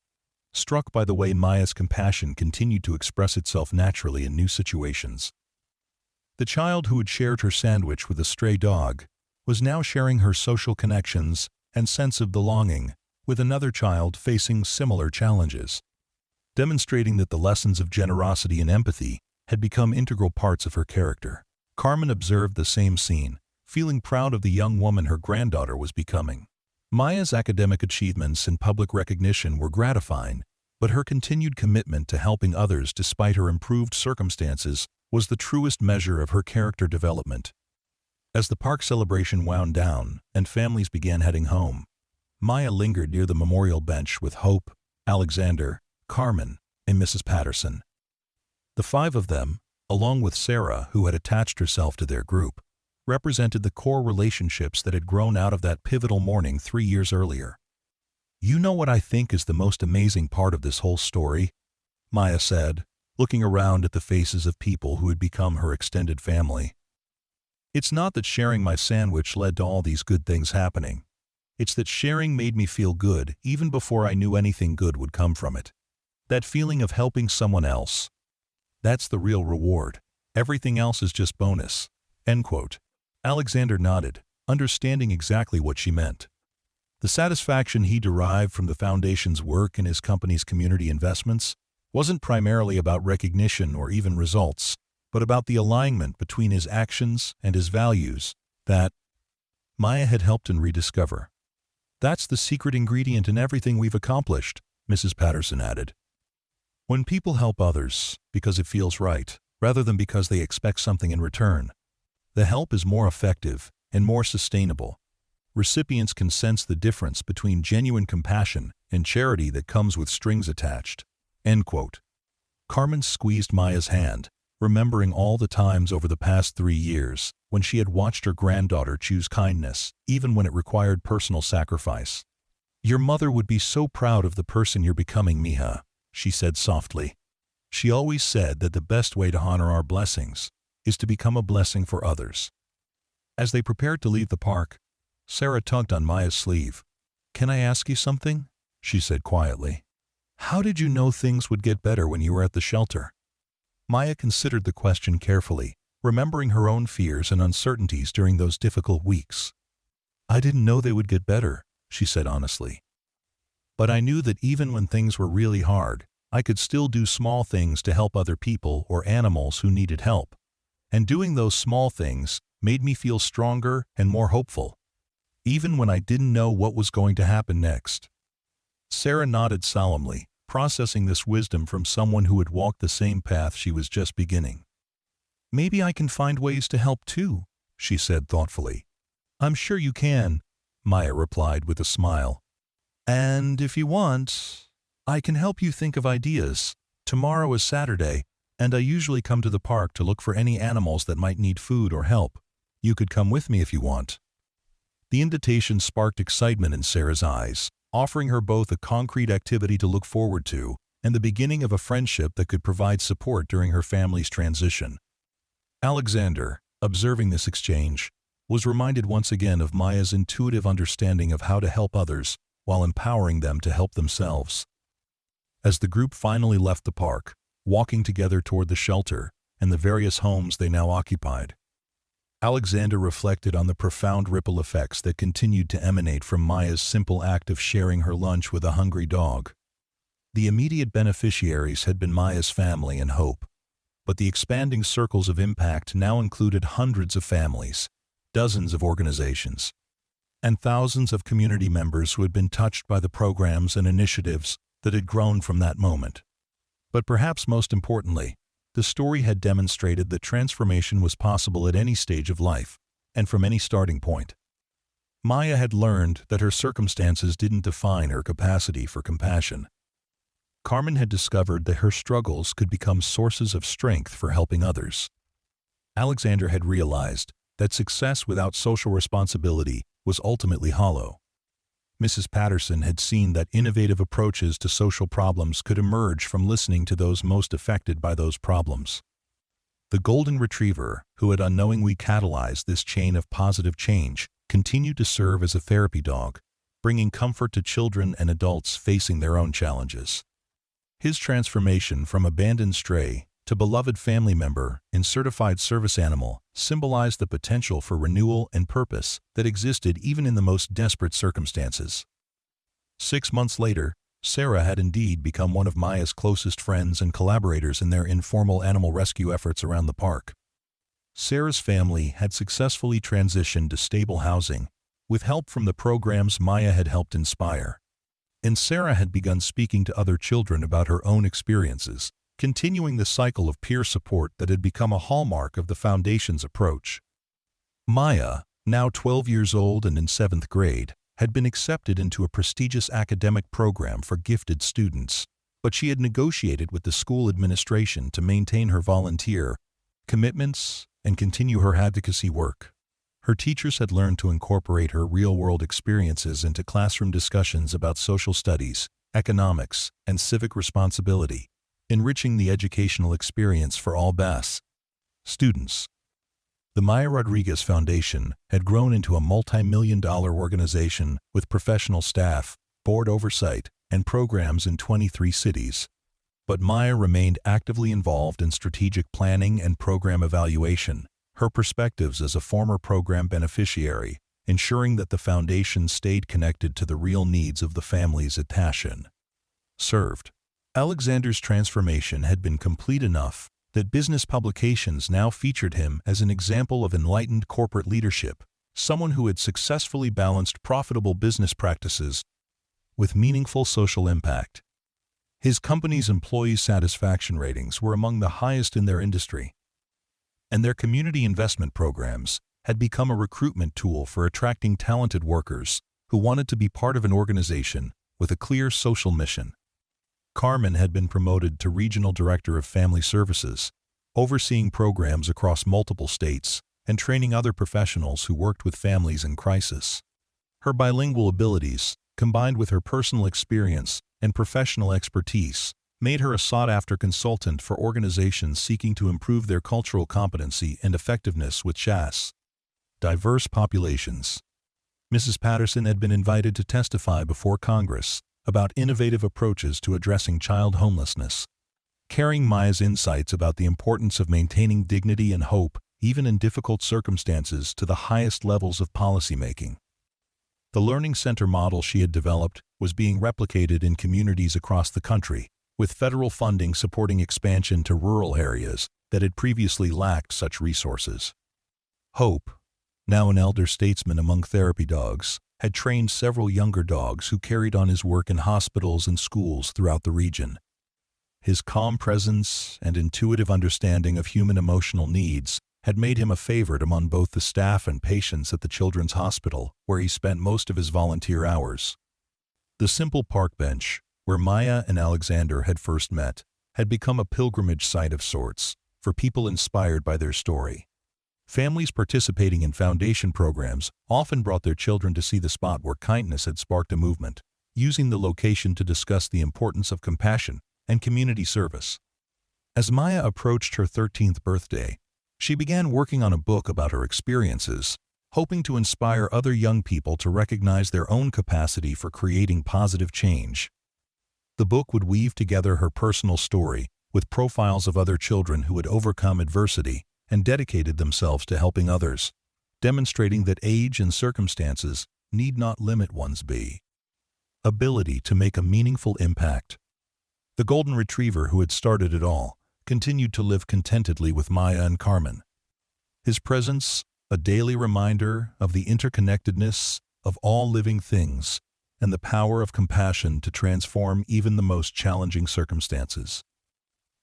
struck by the way Maya's compassion continued to express itself naturally in new situations. The child who had shared her sandwich with a stray dog was now sharing her social connections and sense of belonging with another child facing similar challenges, demonstrating that the lessons of generosity and empathy had become integral parts of her character. Carmen observed the same scene, feeling proud of the young woman her granddaughter was becoming. Maya's academic achievements and public recognition were gratifying, but her continued commitment to helping others despite her improved circumstances was the truest measure of her character development. As the park celebration wound down and families began heading home, Maya lingered near the memorial bench with Hope, Alexander, Carmen, and Mrs. Patterson. The 5 of them, along with Sarah, who had attached herself to their group, represented the core relationships that had grown out of that pivotal morning 3 years earlier. "You know what I think is the most amazing part of this whole story?" Maya said, looking around at the faces of people who had become her extended family. "It's not that sharing my sandwich led to all these good things happening. It's that sharing made me feel good even before I knew anything good would come from it. That feeling of helping someone else. That's the real reward. Everything else is just bonus." End quote. Alexander nodded, understanding exactly what she meant. The satisfaction he derived from the Foundation's work and his company's community investments wasn't primarily about recognition or even results, but about the alignment between his actions and his values that Maya had helped him rediscover. "That's the secret ingredient in everything we've accomplished," Mrs. Patterson added. "When people help others because it feels right, rather than because they expect something in return, the help is more effective and more sustainable. Recipients can sense the difference between genuine compassion and charity that comes with strings attached." End quote. Carmen squeezed Maya's hand, remembering all the times over the past 3 years when she had watched her granddaughter choose kindness, even when it required personal sacrifice. "Your mother would be so proud of the person you're becoming, Mija," she said softly. "She always said that the best way to honor our blessings is to become a blessing for others." As they prepared to leave the park, Sarah tugged on Maya's sleeve. "Can I ask you something?" she said quietly. "How did you know things would get better when you were at the shelter?" Maya considered the question carefully, remembering her own fears and uncertainties during those difficult weeks. "I didn't know they would get better," she said honestly. "But I knew that even when things were really hard, I could still do small things to help other people or animals who needed help. And doing those small things made me feel stronger and more hopeful, even when I didn't know what was going to happen next." Sarah nodded solemnly, processing this wisdom from someone who had walked the same path she was just beginning. "Maybe I can find ways to help too," she said thoughtfully. "I'm sure you can," Maya replied with a smile. "And if you want, I can help you think of ideas. Tomorrow is Saturday, and I usually come to the park to look for any animals that might need food or help. You could come with me if you want." The invitation sparked excitement in Sarah's eyes, offering her both a concrete activity to look forward to and the beginning of a friendship that could provide support during her family's transition. Alexander, observing this exchange, was reminded once again of Maya's intuitive understanding of how to help others while empowering them to help themselves. As the group finally left the park, walking together toward the shelter and the various homes they now occupied, Alexander reflected on the profound ripple effects that continued to emanate from Maya's simple act of sharing her lunch with a hungry dog. The immediate beneficiaries had been Maya's family and Hope, but the expanding circles of impact now included hundreds of families, dozens of organizations, and thousands of community members who had been touched by the programs and initiatives that had grown from that moment. But perhaps most importantly, the story had demonstrated that transformation was possible at any stage of life, and from any starting point. Maya had learned that her circumstances didn't define her capacity for compassion. Carmen had discovered that her struggles could become sources of strength for helping others. Alexander had realized that success without social responsibility was ultimately hollow. Mrs. Patterson had seen that innovative approaches to social problems could emerge from listening to those most affected by those problems. The golden retriever, who had unknowingly catalyzed this chain of positive change, continued to serve as a therapy dog, bringing comfort to children and adults facing their own challenges. His transformation from abandoned stray to beloved family member and certified service animal symbolized the potential for renewal and purpose that existed even in the most desperate circumstances. 6 months later, Sarah had indeed become one of Maya's closest friends and collaborators in their informal animal rescue efforts around the park. Sarah's family had successfully transitioned to stable housing, with help from the programs Maya had helped inspire. And Sarah had begun speaking to other children about her own experiences, continuing the cycle of peer support that had become a hallmark of the Foundation's approach. Maya, now 12 years old and in 7th grade, had been accepted into a prestigious academic program for gifted students, but she had negotiated with the school administration to maintain her volunteer commitments and continue her advocacy work. Her teachers had learned to incorporate her real-world experiences into classroom discussions about social studies, economics, and civic responsibility, enriching the educational experience for all BAS students. The Maya Rodriguez Foundation had grown into a multi-million-dollar organization with professional staff, board oversight, and programs in 23 cities. But Maya remained actively involved in strategic planning and program evaluation, her perspectives as a former program beneficiary, ensuring that the foundation stayed connected to the real needs of the families it served. Alexander's transformation had been complete enough that business publications now featured him as an example of enlightened corporate leadership, someone who had successfully balanced profitable business practices with meaningful social impact. His company's employee satisfaction ratings were among the highest in their industry, and their community investment programs had become a recruitment tool for attracting talented workers who wanted to be part of an organization with a clear social mission. Carmen had been promoted to Regional Director of Family Services, overseeing programs across multiple states and training other professionals who worked with families in crisis. Her bilingual abilities, combined with her personal experience and professional expertise, made her a sought-after consultant for organizations seeking to improve their cultural competency and effectiveness with diverse populations. Mrs. Patterson had been invited to testify before Congress about innovative approaches to addressing child homelessness, carrying Maya's insights about the importance of maintaining dignity and hope even in difficult circumstances to the highest levels of policymaking. The Learning Center model she had developed was being replicated in communities across the country, with federal funding supporting expansion to rural areas that had previously lacked such resources. Hope, now an elder statesman among therapy dogs, had trained several younger dogs who carried on his work in hospitals and schools throughout the region. His calm presence and intuitive understanding of human emotional needs had made him a favorite among both the staff and patients at the Children's Hospital, where he spent most of his volunteer hours. The simple park bench, where Maya and Alexander had first met, had become a pilgrimage site of sorts for people inspired by their story. Families participating in foundation programs often brought their children to see the spot where kindness had sparked a movement, using the location to discuss the importance of compassion and community service. As Maya approached her 13th birthday, she began working on a book about her experiences, hoping to inspire other young people to recognize their own capacity for creating positive change. The book would weave together her personal story with profiles of other children who had overcome adversity and dedicated themselves to helping others, demonstrating that age and circumstances need not limit one's ability to make a meaningful impact. The golden retriever who had started it all continued to live contentedly with Maya and Carmen. His presence, a daily reminder of the interconnectedness of all living things and the power of compassion to transform even the most challenging circumstances.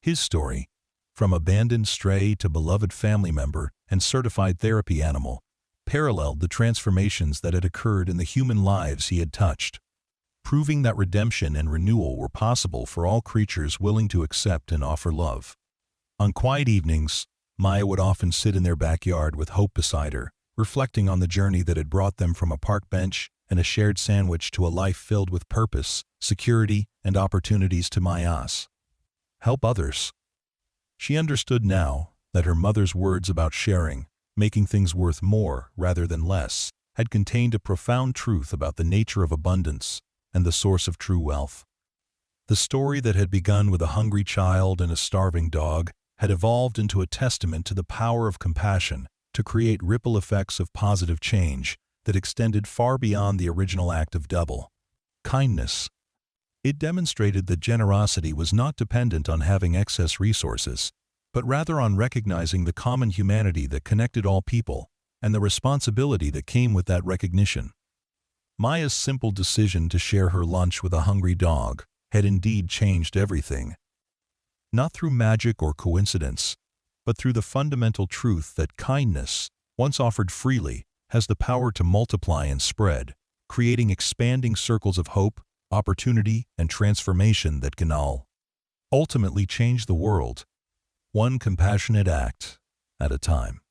His story, from abandoned stray to beloved family member and certified therapy animal, paralleled the transformations that had occurred in the human lives he had touched, proving that redemption and renewal were possible for all creatures willing to accept and offer love. On quiet evenings, Maya would often sit in their backyard with Hope beside her, reflecting on the journey that had brought them from a park bench and a shared sandwich to a life filled with purpose, security, and opportunities to Maya's help others. She understood now that her mother's words about sharing, making things worth more rather than less, had contained a profound truth about the nature of abundance and the source of true wealth. The story that had begun with a hungry child and a starving dog had evolved into a testament to the power of compassion to create ripple effects of positive change that extended far beyond the original act of kindness. It demonstrated that generosity was not dependent on having excess resources, but rather on recognizing the common humanity that connected all people and the responsibility that came with that recognition. Maya's simple decision to share her lunch with a hungry dog had indeed changed everything. Not through magic or coincidence, but through the fundamental truth that kindness, once offered freely, has the power to multiply and spread, creating expanding circles of hope, opportunity, and transformation that can ultimately change the world, one compassionate act at a time.